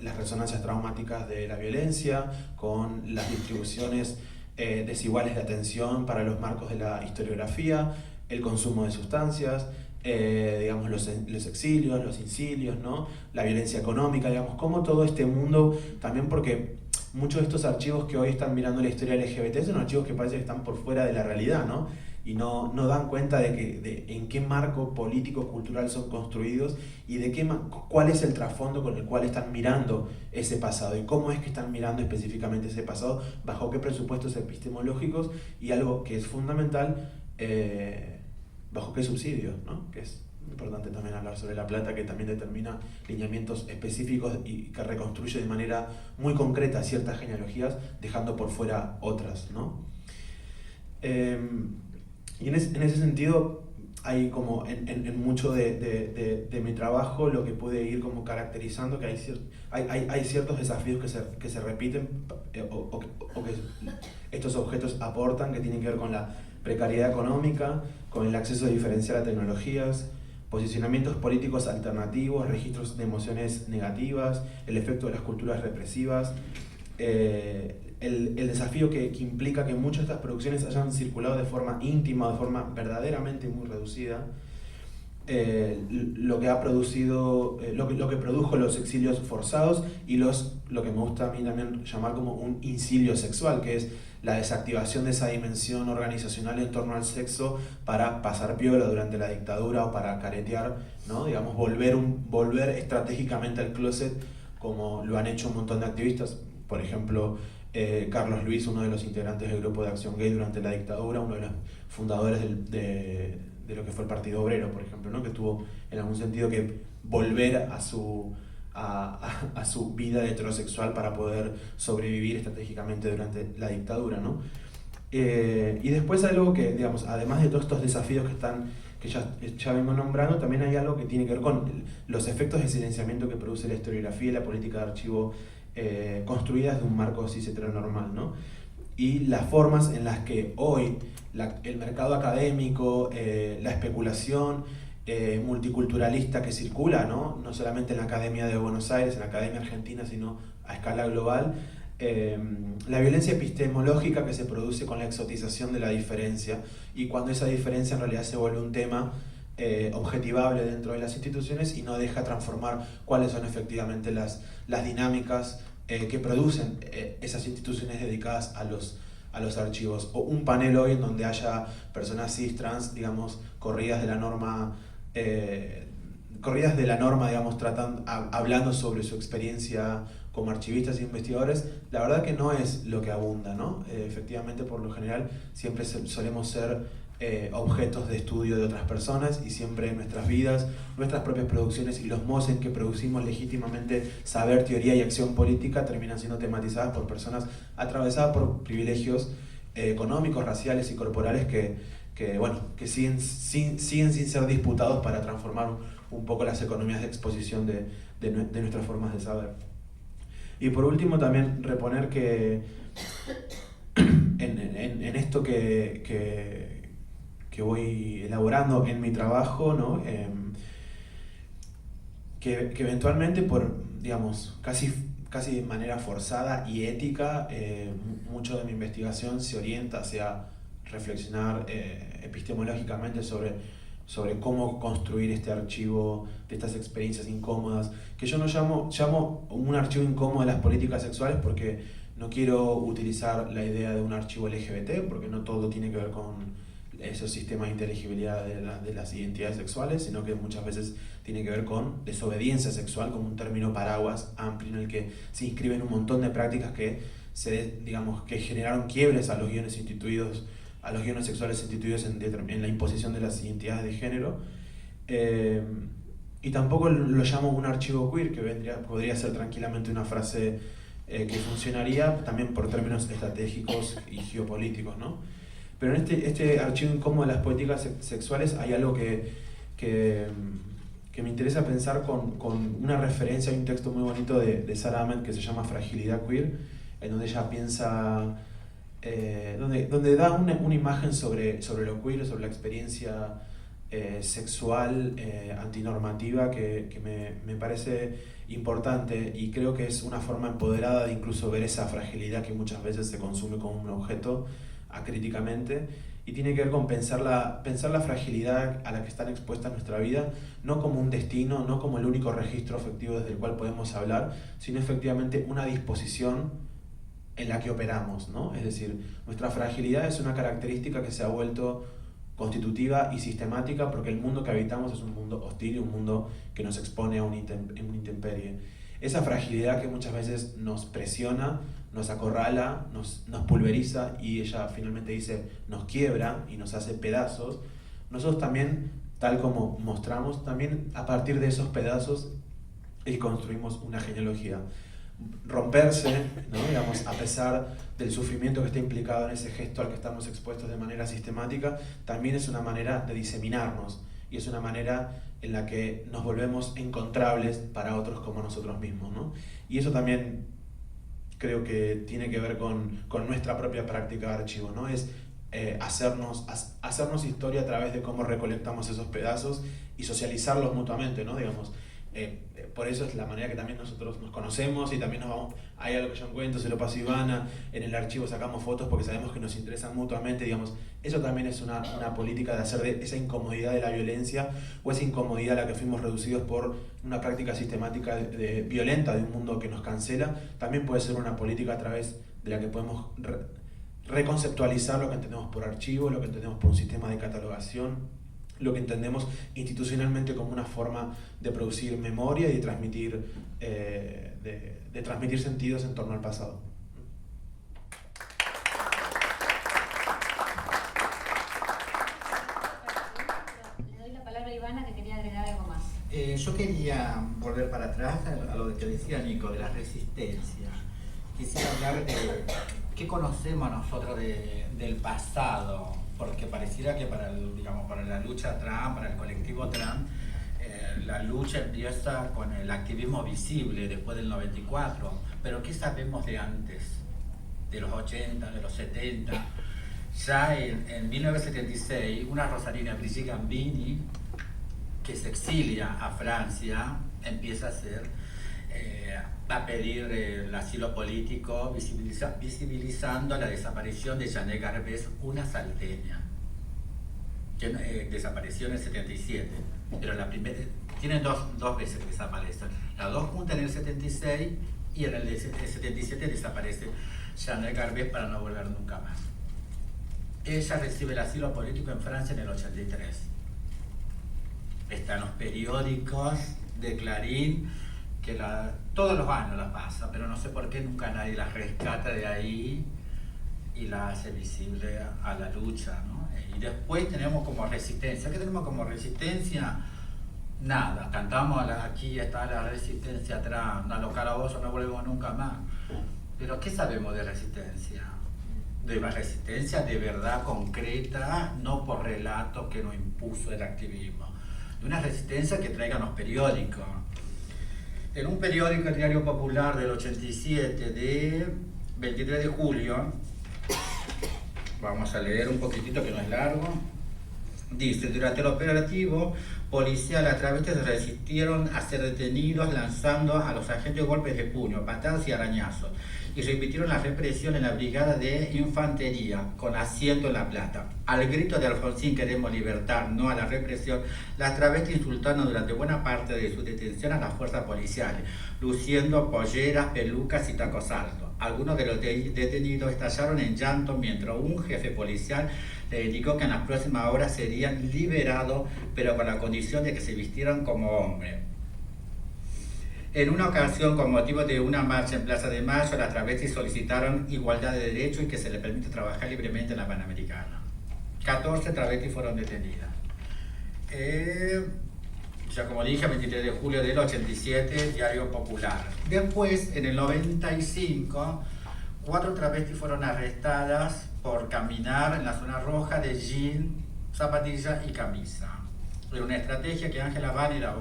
las resonancias traumáticas de la violencia, con las distribuciones desiguales de atención para los marcos de la historiografía, el consumo de sustancias, digamos, los exilios, los incilios, ¿no?, la violencia económica, digamos, cómo todo este mundo, también porque muchos de estos archivos que hoy están mirando la historia LGBT son archivos que parece que están por fuera de la realidad, ¿no? y no dan cuenta de en qué marco político, cultural son construidos y cuál es el trasfondo con el cual están mirando ese pasado y cómo es que están mirando específicamente ese pasado, bajo qué presupuestos epistemológicos y algo que es fundamental, bajo qué subsidios, ¿no? Que es importante también hablar sobre La Plata, que también determina lineamientos específicos y que reconstruye de manera muy concreta ciertas genealogías, dejando por fuera otras, ¿no? Y en ese sentido hay como en mucho de mi trabajo lo que puede ir como caracterizando que hay ciertos desafíos que se repiten o que estos objetos aportan, que tienen que ver con la precariedad económica, con el acceso diferencial a tecnologías, posicionamientos políticos alternativos, registros de emociones negativas, el efecto de las culturas represivas, el desafío que implica que muchas de estas producciones hayan circulado de forma íntima, de forma verdaderamente muy reducida, lo que ha producido, lo que produjo los exilios forzados y lo que me gusta a mí también llamar como un incilio sexual, que es la desactivación de esa dimensión organizacional en torno al sexo para pasar piola durante la dictadura o para caretear, ¿no? Digamos, volver estratégicamente al closet, como lo han hecho un montón de activistas. Por ejemplo, Carlos Luis, uno de los integrantes del grupo de acción gay durante la dictadura, uno de los fundadores de lo que fue el Partido Obrero, por ejemplo, ¿no? Que tuvo en algún sentido que volver a su vida heterosexual para poder sobrevivir estratégicamente durante la dictadura, ¿no? Y después algo que, digamos, además de todos estos desafíos que ya vengo nombrando, también hay algo que tiene que ver con los efectos de silenciamiento que produce la historiografía y la política de archivo construidas de un marco cis heteronormal, ¿no? Y las formas en las que hoy el mercado académico, la especulación multiculturalista que circula, ¿no? No solamente en la Academia de Buenos Aires, en la Academia Argentina, sino a escala global, la violencia epistemológica que se produce con la exotización de la diferencia, y cuando esa diferencia en realidad se vuelve un tema objetivable dentro de las instituciones y no deja transformar cuáles son efectivamente las dinámicas que producen esas instituciones dedicadas a los archivos, o un panel hoy en donde haya personas cis, trans, digamos, corridas de la norma, digamos, hablando sobre su experiencia como archivistas e investigadores, la verdad que no es lo que abunda, ¿no? Efectivamente, por lo general, siempre solemos ser objetos de estudio de otras personas, y siempre en nuestras vidas, nuestras propias producciones y los modos en que producimos legítimamente saber, teoría y acción política terminan siendo tematizadas por personas atravesadas por privilegios económicos, raciales y corporales que siguen sin ser disputados para transformar un poco las economías de exposición de nuestras formas de saber. Y por último también reponer que en esto que voy elaborando en mi trabajo, ¿no? Que eventualmente por, digamos, casi de manera forzada y ética, mucho de mi investigación se orienta hacia reflexionar epistemológicamente sobre cómo construir este archivo de estas experiencias incómodas, que yo no llamo un archivo incómodo de las políticas sexuales, porque no quiero utilizar la idea de un archivo LGBT, porque no todo tiene que ver con esos sistemas de inteligibilidad de las identidades sexuales, sino que muchas veces tiene que ver con desobediencia sexual como un término paraguas amplio en el que se inscriben un montón de prácticas que generaron quiebres a los guiones sexuales instituidos en la imposición de las identidades de género. Y tampoco lo llamo un archivo queer, que podría ser tranquilamente una frase que funcionaría también por términos estratégicos y geopolíticos, ¿no? Pero en este archivo incómodo de las políticas sexuales hay algo que me interesa pensar con una referencia a un texto muy bonito de Sara Ahmed que se llama Fragilidad Queer, en donde ella piensa, donde da una imagen sobre lo queer, sobre la experiencia sexual antinormativa que me parece importante, y creo que es una forma empoderada de incluso ver esa fragilidad que muchas veces se consume como un objeto acríticamente, y tiene que ver con pensar la fragilidad a la que están expuestas nuestra vida, no como un destino, no como el único registro afectivo desde el cual podemos hablar, sino efectivamente una disposición en la que operamos, ¿no? Es decir, nuestra fragilidad es una característica que se ha vuelto constitutiva y sistemática, porque el mundo que habitamos es un mundo hostil y un mundo que nos expone a una intemperie. Esa fragilidad que muchas veces nos presiona, nos acorrala, nos pulveriza y ella finalmente dice nos quiebra y nos hace pedazos. Nosotros también, tal como mostramos, también a partir de esos pedazos construimos una genealogía. Romperse, ¿no? Digamos, a pesar del sufrimiento que está implicado en ese gesto al que estamos expuestos de manera sistemática, también es una manera de diseminarnos y es una manera en la que nos volvemos encontrables para otros como nosotros mismos, ¿no? Y eso también creo que tiene que ver con nuestra propia práctica de archivo, ¿no? Es hacernos historia a través de cómo recolectamos esos pedazos y socializarlos mutuamente, ¿no? Digamos, por eso es la manera que también nosotros nos conocemos y también nos vamos, hay algo que yo encuentro, se lo paso a Ivana, en el archivo sacamos fotos porque sabemos que nos interesan mutuamente, digamos, eso también es una política de hacer de esa incomodidad de la violencia o esa incomodidad a la que fuimos reducidos por una práctica sistemática violenta de un mundo que nos cancela, también puede ser una política a través de la que podemos reconceptualizar lo que entendemos por archivo, lo que entendemos por un sistema de catalogación, lo que entendemos institucionalmente como una forma de producir memoria y de transmitir, de transmitir sentidos en torno al pasado. Le doy la palabra a Ivana, que quería agregar algo más. Yo quería volver para atrás a lo que decía Nico, de la resistencia. Quisiera hablar de qué conocemos nosotros del pasado, porque pareciera que para la lucha trans, para el colectivo trans, la lucha empieza con el activismo visible después del 94, pero ¿qué sabemos de antes? De los 80, de los 70. Ya en 1976, una rosarina, Brigitte Gambini, que se exilia a Francia, empieza a pedir el asilo político, visibilizando la desaparición de Janet Garbès, una salteña, que desapareció en el 77, pero la primera, tienen dos veces que desaparecen, las dos juntas en el 76 y en el 77 desaparece Janet Garbès para no volver nunca más. Ella recibe el asilo político en Francia en el 83. Están los periódicos de Clarín, que todos los años la pasa, pero no sé por qué nunca nadie la rescata de ahí y la hace visible a la lucha, ¿no? Y después tenemos como resistencia. ¿Qué tenemos como resistencia? Nada, cantamos aquí está la resistencia atrás, a los calabozos no volvemos nunca más. Pero ¿qué sabemos de resistencia? De la resistencia de verdad concreta, no por relatos que nos impuso el activismo. De una resistencia que traigan los periódicos. En un periódico, el Diario Popular del 87, de 23 de julio, vamos a leer un poquitito que no es largo, dice: durante el operativo policial, las travestis resistieron a ser detenidos lanzando a los agentes golpes de puño, patadas y arañazos, y repitieron la represión en la brigada de infantería con asiento en La Plata. Al grito de Alfonsín, queremos libertad, no a la represión, las travestis insultaron durante buena parte de su detención a las fuerzas policiales, luciendo polleras, pelucas y tacos altos. Algunos de los detenidos estallaron en llanto mientras un jefe policial le indicó que en las próximas horas serían liberados, pero con la condición de que se vistieran como hombres. En una ocasión, con motivo de una marcha en Plaza de Mayo, las travestis solicitaron igualdad de derechos y que se les permite trabajar libremente en la Panamericana. 14 travestis fueron detenidas. Ya como dije, 23 de julio del 87, Diario Popular. Después, en el 95, 4 travestis fueron arrestadas por caminar en la zona roja de jean, zapatilla y camisa. Era una estrategia que Ángela Bani, la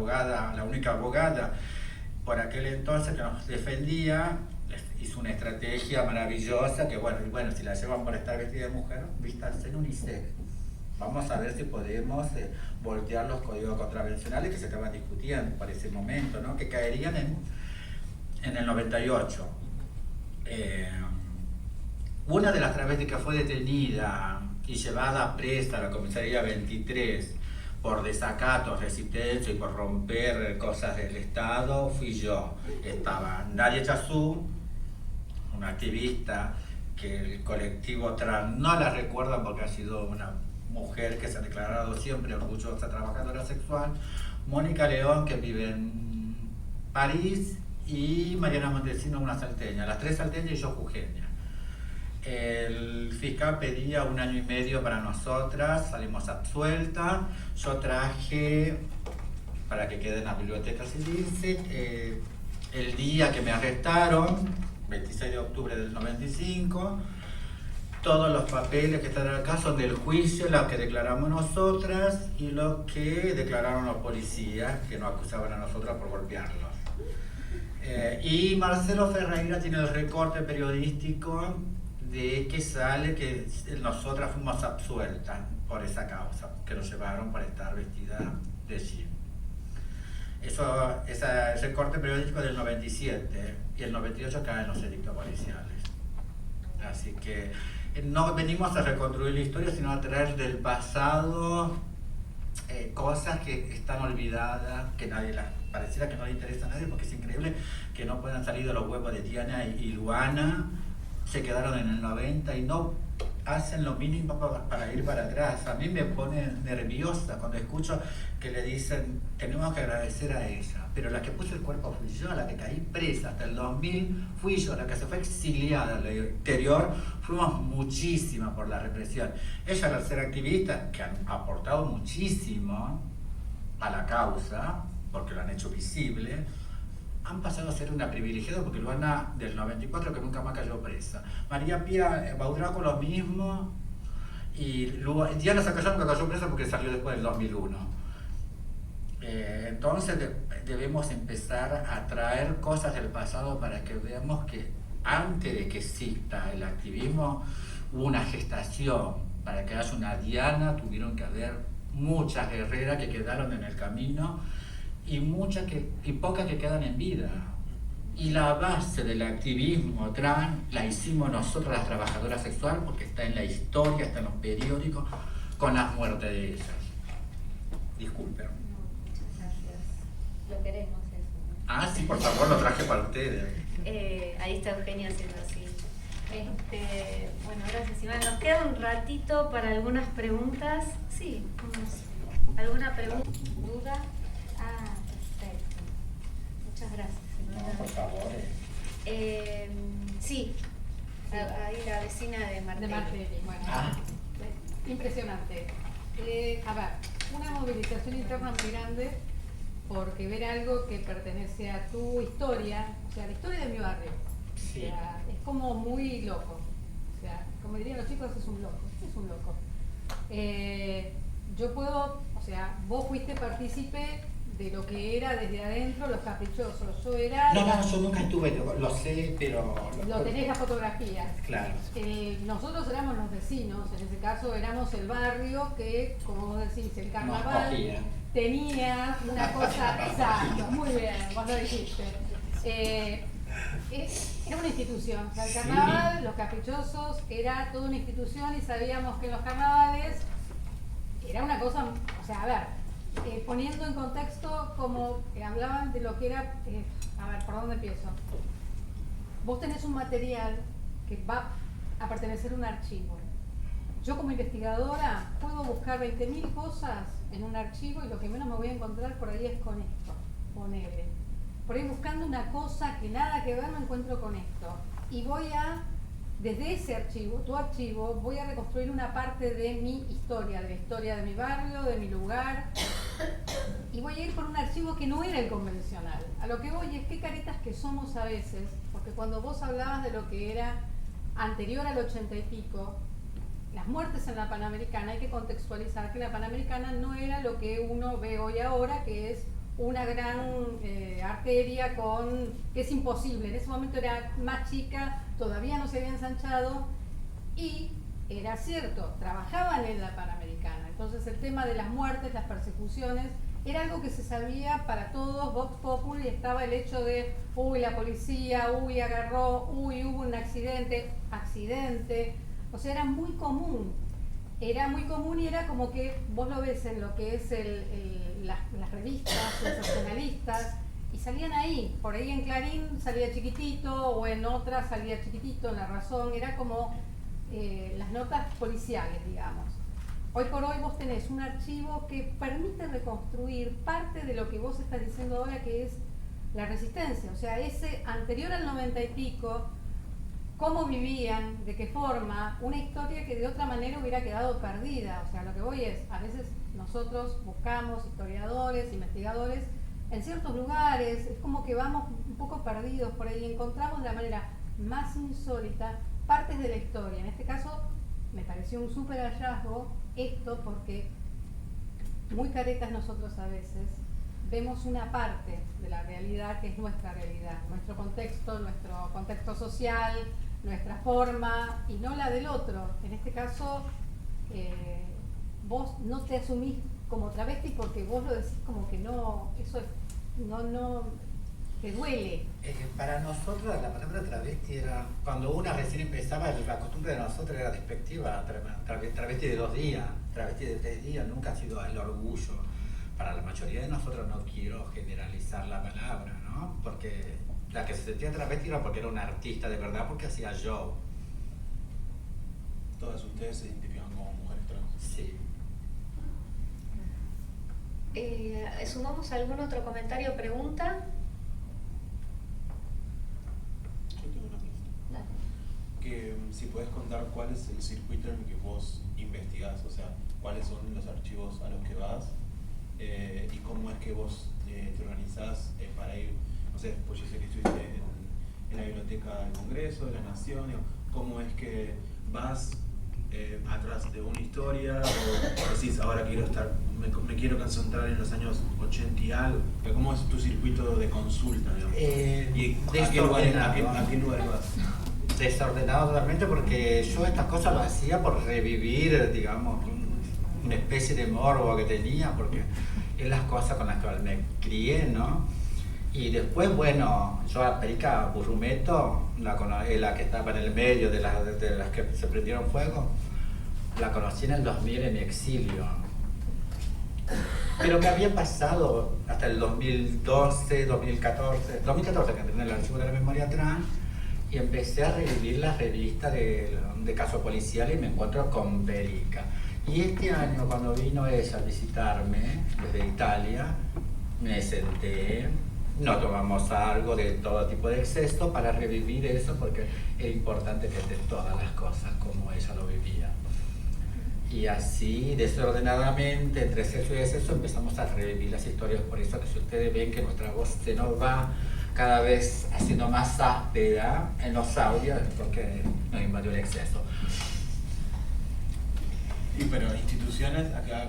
única abogada por aquel entonces que nos defendía, hizo una estrategia maravillosa que bueno, si la llevan por estar vestida de mujer, vístanse en UNICEF. Vamos a ver si podemos voltear los códigos contravencionales que se estaban discutiendo por ese momento, ¿no? Que caerían en el 98. Una de las travestis que fue detenida y llevada presa a la comisaría 23 por desacato, resistencia y por romper cosas del Estado, fui yo. Estaba Nadia Chazú, una activista que el colectivo trans no la recuerda porque ha sido una mujer que se ha declarado siempre orgullosa trabajadora sexual, Mónica León, que vive en París, y Mariana Montesino, una salteña, las tres salteñas y yo jujeña. El fiscal pedía 1 año y medio para nosotras, salimos absueltas. Yo traje, para que quede en la biblioteca si dice, el día que me arrestaron, 26 de octubre del 95, todos los papeles que están acá son del juicio, los que declaramos nosotras y los que declararon los policías que nos acusaban a nosotras por golpearlos. Y Marcelo Ferreira tiene el recorte periodístico de que sale que nosotras fuimos absueltas por esa causa, que nos llevaron por estar vestida de jean. Ese recorte periodístico del 97 y el 98 caen los edictos policiales. Así que no venimos a reconstruir la historia, sino a traer del pasado cosas que están olvidadas, que pareciera que no le interesa a nadie, porque es increíble que no puedan salir de los huevos de Diana y Luana, se quedaron en el 90 y no hacen lo mínimo para ir para atrás. A mí me pone nerviosa cuando escucho que le dicen tenemos que agradecer a ella, pero la que puso el cuerpo fui yo, la que caí presa hasta el 2000 fui yo, la que se fue exiliada al exterior, fuimos muchísimas por la represión. Ella, al ser activista, que han aportado muchísimo a la causa, porque lo han hecho visible, han pasado a ser una privilegiada, porque Luana del 94 que nunca más cayó presa. María Pía Baudraco lo mismo, y Diana Zacayán nunca cayó presa porque salió después del 2001. Entonces debemos empezar a traer cosas del pasado para que veamos que antes de que exista el activismo hubo una gestación. Para que haya una Diana tuvieron que haber muchas guerreras que quedaron en el camino y pocas que quedan en vida. Y la base del activismo trans la hicimos nosotros, las trabajadoras sexuales, porque está en la historia, está en los periódicos, con las muertes de ellas. Disculpen. Muchas gracias. Lo queremos eso, ¿no? Ah, sí, por favor, lo traje para ustedes. Ahí está Eugenia haciendo así. Bueno, gracias Iván. Nos queda un ratito para algunas preguntas. Sí, ¿alguna pregunta? ¿Duda? Ah, perfecto. Muchas gracias. No, por favor. Sí, ahí la vecina de Martelli. De Martelli, bueno. Impresionante. A ver, una movilización interna muy grande, porque ver algo que pertenece a tu historia, o sea, la historia de mi barrio, Sí. o sea, es como muy loco. O sea, como dirían los chicos, es un loco. Yo puedo, o sea, vos fuiste partícipe de lo que era desde adentro Los Caprichosos. Yo era... No, yo nunca estuve, lo sé, pero... Lo tenés las fotografías. Claro. Nosotros éramos los vecinos, en ese caso éramos el barrio que, como vos decís, el carnaval cogía. tenía una cosa... Exacto, muy bien, vos lo dijiste. Era una institución, o sea, el carnaval, Los Caprichosos, era toda una institución y sabíamos que en los carnavales era una cosa, o sea, a ver, poniendo en contexto como hablaban de lo que era, a ver, ¿por dónde empiezo? Vos tenés un material que va a pertenecer a un archivo. Yo como investigadora puedo buscar 20.000 cosas en un archivo y lo que menos me voy a encontrar por ahí es con esto, ponele. Por ahí buscando una cosa que nada que ver me encuentro con esto. Y voy a, desde ese archivo, tu archivo, voy a reconstruir una parte de mi historia, de la historia de mi barrio, de mi lugar. Y voy a ir por un archivo que no era el convencional. A lo que voy es qué caretas que somos a veces, porque cuando vos hablabas de lo que era anterior al 80 y pico, las muertes en la Panamericana, hay que contextualizar que la Panamericana no era lo que uno ve hoy ahora, que es una gran arteria que es imposible. En ese momento era más chica, todavía no se había ensanchado y era cierto, trabajaban en la Panamericana. Entonces el tema de las muertes, las persecuciones, era algo que se sabía para todos, Vox Populi, estaba el hecho de, uy, la policía, uy, agarró, uy, hubo un accidente, o sea, era muy común y era como que vos lo ves en lo que es las revistas sensacionalistas y salían ahí, por ahí en Clarín salía chiquitito o en otra salía chiquitito, en La Razón, era como las notas policiales, digamos. hoy por hoy vos tenés un archivo que permite reconstruir parte de lo que vos estás diciendo ahora, que es la resistencia, o sea, ese anterior al 90 y pico, cómo vivían, de qué forma, una historia que de otra manera hubiera quedado perdida. O sea, lo que voy es, a veces nosotros buscamos historiadores, investigadores, en ciertos lugares, es como que vamos un poco perdidos por ahí, encontramos de la manera más insólita partes de la historia. En este caso, me pareció un súper hallazgo esto, porque muy caretas nosotros a veces vemos una parte de la realidad que es nuestra realidad, nuestro contexto social, nuestra forma, y no la del otro. En este caso, vos no te asumís como travesti porque vos lo decís como que no, eso no te duele. Para nosotros la palabra travesti era, cuando una recién empezaba, la costumbre de nosotros era despectiva, travesti de 2 días, travesti de 3 días, nunca ha sido el orgullo. Para la mayoría de nosotros, no quiero generalizar la palabra, ¿no? Porque la que se sentía travesti era porque era una artista de verdad, porque hacía show. Todas ustedes se identifican como mujeres trans. Sí. ¿Sumamos algún otro comentario o pregunta? Yo tengo una pregunta. Dale. Que si puedes contar cuál es el circuito en el que vos investigás, o sea, cuáles son los archivos a los que vas, y cómo es que vos te organizás para ir, no sé, pues yo sé que estuviste en la Biblioteca del Congreso, de la Nación, digo, cómo es que vas atrás de una historia, o decís, ahora quiero me quiero concentrar en los años 80 y algo, ¿cómo es tu circuito de consulta, digamos? ¿Y a qué lugar vas? Desordenado totalmente, porque yo estas cosas lo hacía por revivir, digamos, una especie de morbo que tenía, porque es las cosas con las que me crié, ¿no? Y después, bueno, yo a Perica Burrumeto, la que estaba en el medio de las que se prendieron fuego, la conocí en el 2000 en mi exilio. Pero me había pasado hasta el 2012, 2014 que entré en el archivo de la memoria trans, y empecé a revivir las revistas de casos policiales y me encuentro con Perica. Y este año, cuando vino ella a visitarme desde Italia, me senté, nos tomamos algo de todo tipo de exceso para revivir eso, porque era importante que esté todas las cosas como ella lo vivía. Y así, desordenadamente, entre exceso y exceso, empezamos a revivir las historias. Por eso que si ustedes ven que nuestra voz se nos va cada vez haciendo más áspera en los audios, es porque nos invadió el exceso. Y pero instituciones acá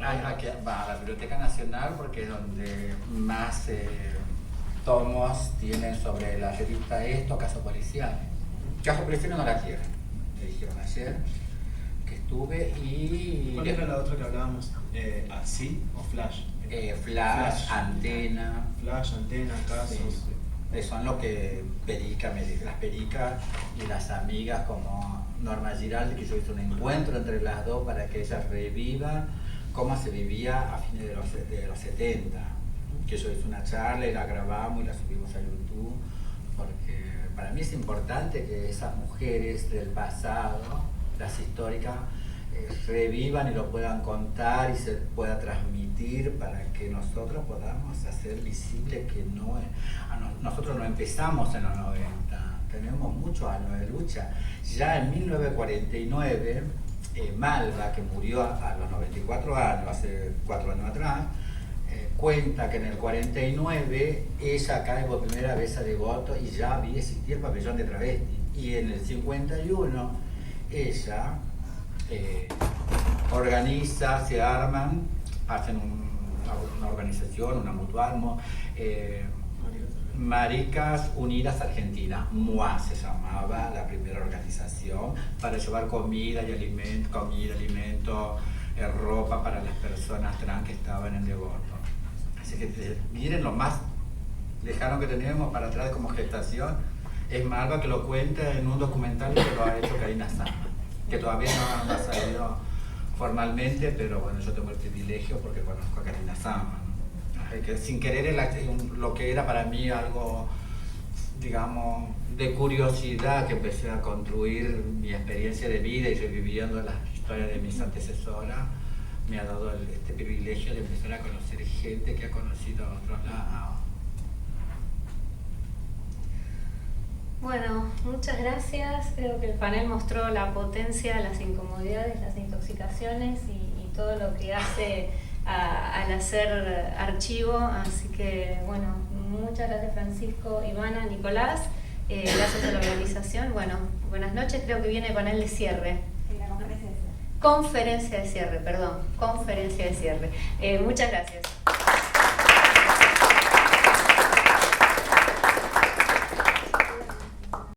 Va a la Biblioteca Nacional, porque es donde más tomos tienen sobre la revista esto, Caso Policial. Caso Policial no la quieren, me dijeron ayer que estuve. Y ¿cuál era la otra que hablábamos? ¿Así o Flash? Flash, Antena. Flash, Antena, Casos. Sí. Son lo que Perica me dijo, las Pericas y las amigas como Norma Giraldi, que yo hice un encuentro entre las dos para que ellas revivan cómo se vivía a fines de los 70. Que yo hice una charla y la grabamos y la subimos a YouTube, porque para mí es importante que esas mujeres del pasado, las históricas, revivan y lo puedan contar y se pueda transmitir, para que nosotros podamos hacer visible que nosotros no empezamos en los 90, tenemos muchos años de lucha. Ya en 1949, Malva, que murió a los 94 años, hace 4 años atrás, cuenta que en el 49 ella cae por primera vez a Devoto y ya había existido el pabellón de travesti. Y en el 51 ella organiza, se arman, hacen una organización, una mutualismo, Maricas Unidas Argentina, MUA se llamaba la primera organización, para llevar comida y alimento, ropa para las personas trans que estaban en Devoto. Así que miren lo más lejano que tenemos para atrás como gestación, es Malva, que lo cuenta en un documental que lo ha hecho Karina Sama, que todavía no ha salido formalmente, pero bueno, yo tengo el privilegio porque conozco a Karina Sama, ¿no? Que sin querer lo que era para mí algo, digamos, de curiosidad, que empecé a construir mi experiencia de vida y reviviendo las historias de mis antecesoras, me ha dado este privilegio de empezar a conocer gente que ha conocido a otros lados. Bueno, muchas gracias. Creo que el panel mostró la potencia, las incomodidades, las intoxicaciones y todo lo que hace al hacer archivo. Así que, bueno, muchas gracias Francisco, Ivana, Nicolás. Gracias a la organización. Bueno, buenas noches. Creo que viene panel de cierre. La conferencia de cierre. Conferencia de cierre, perdón. Conferencia de cierre. Muchas gracias.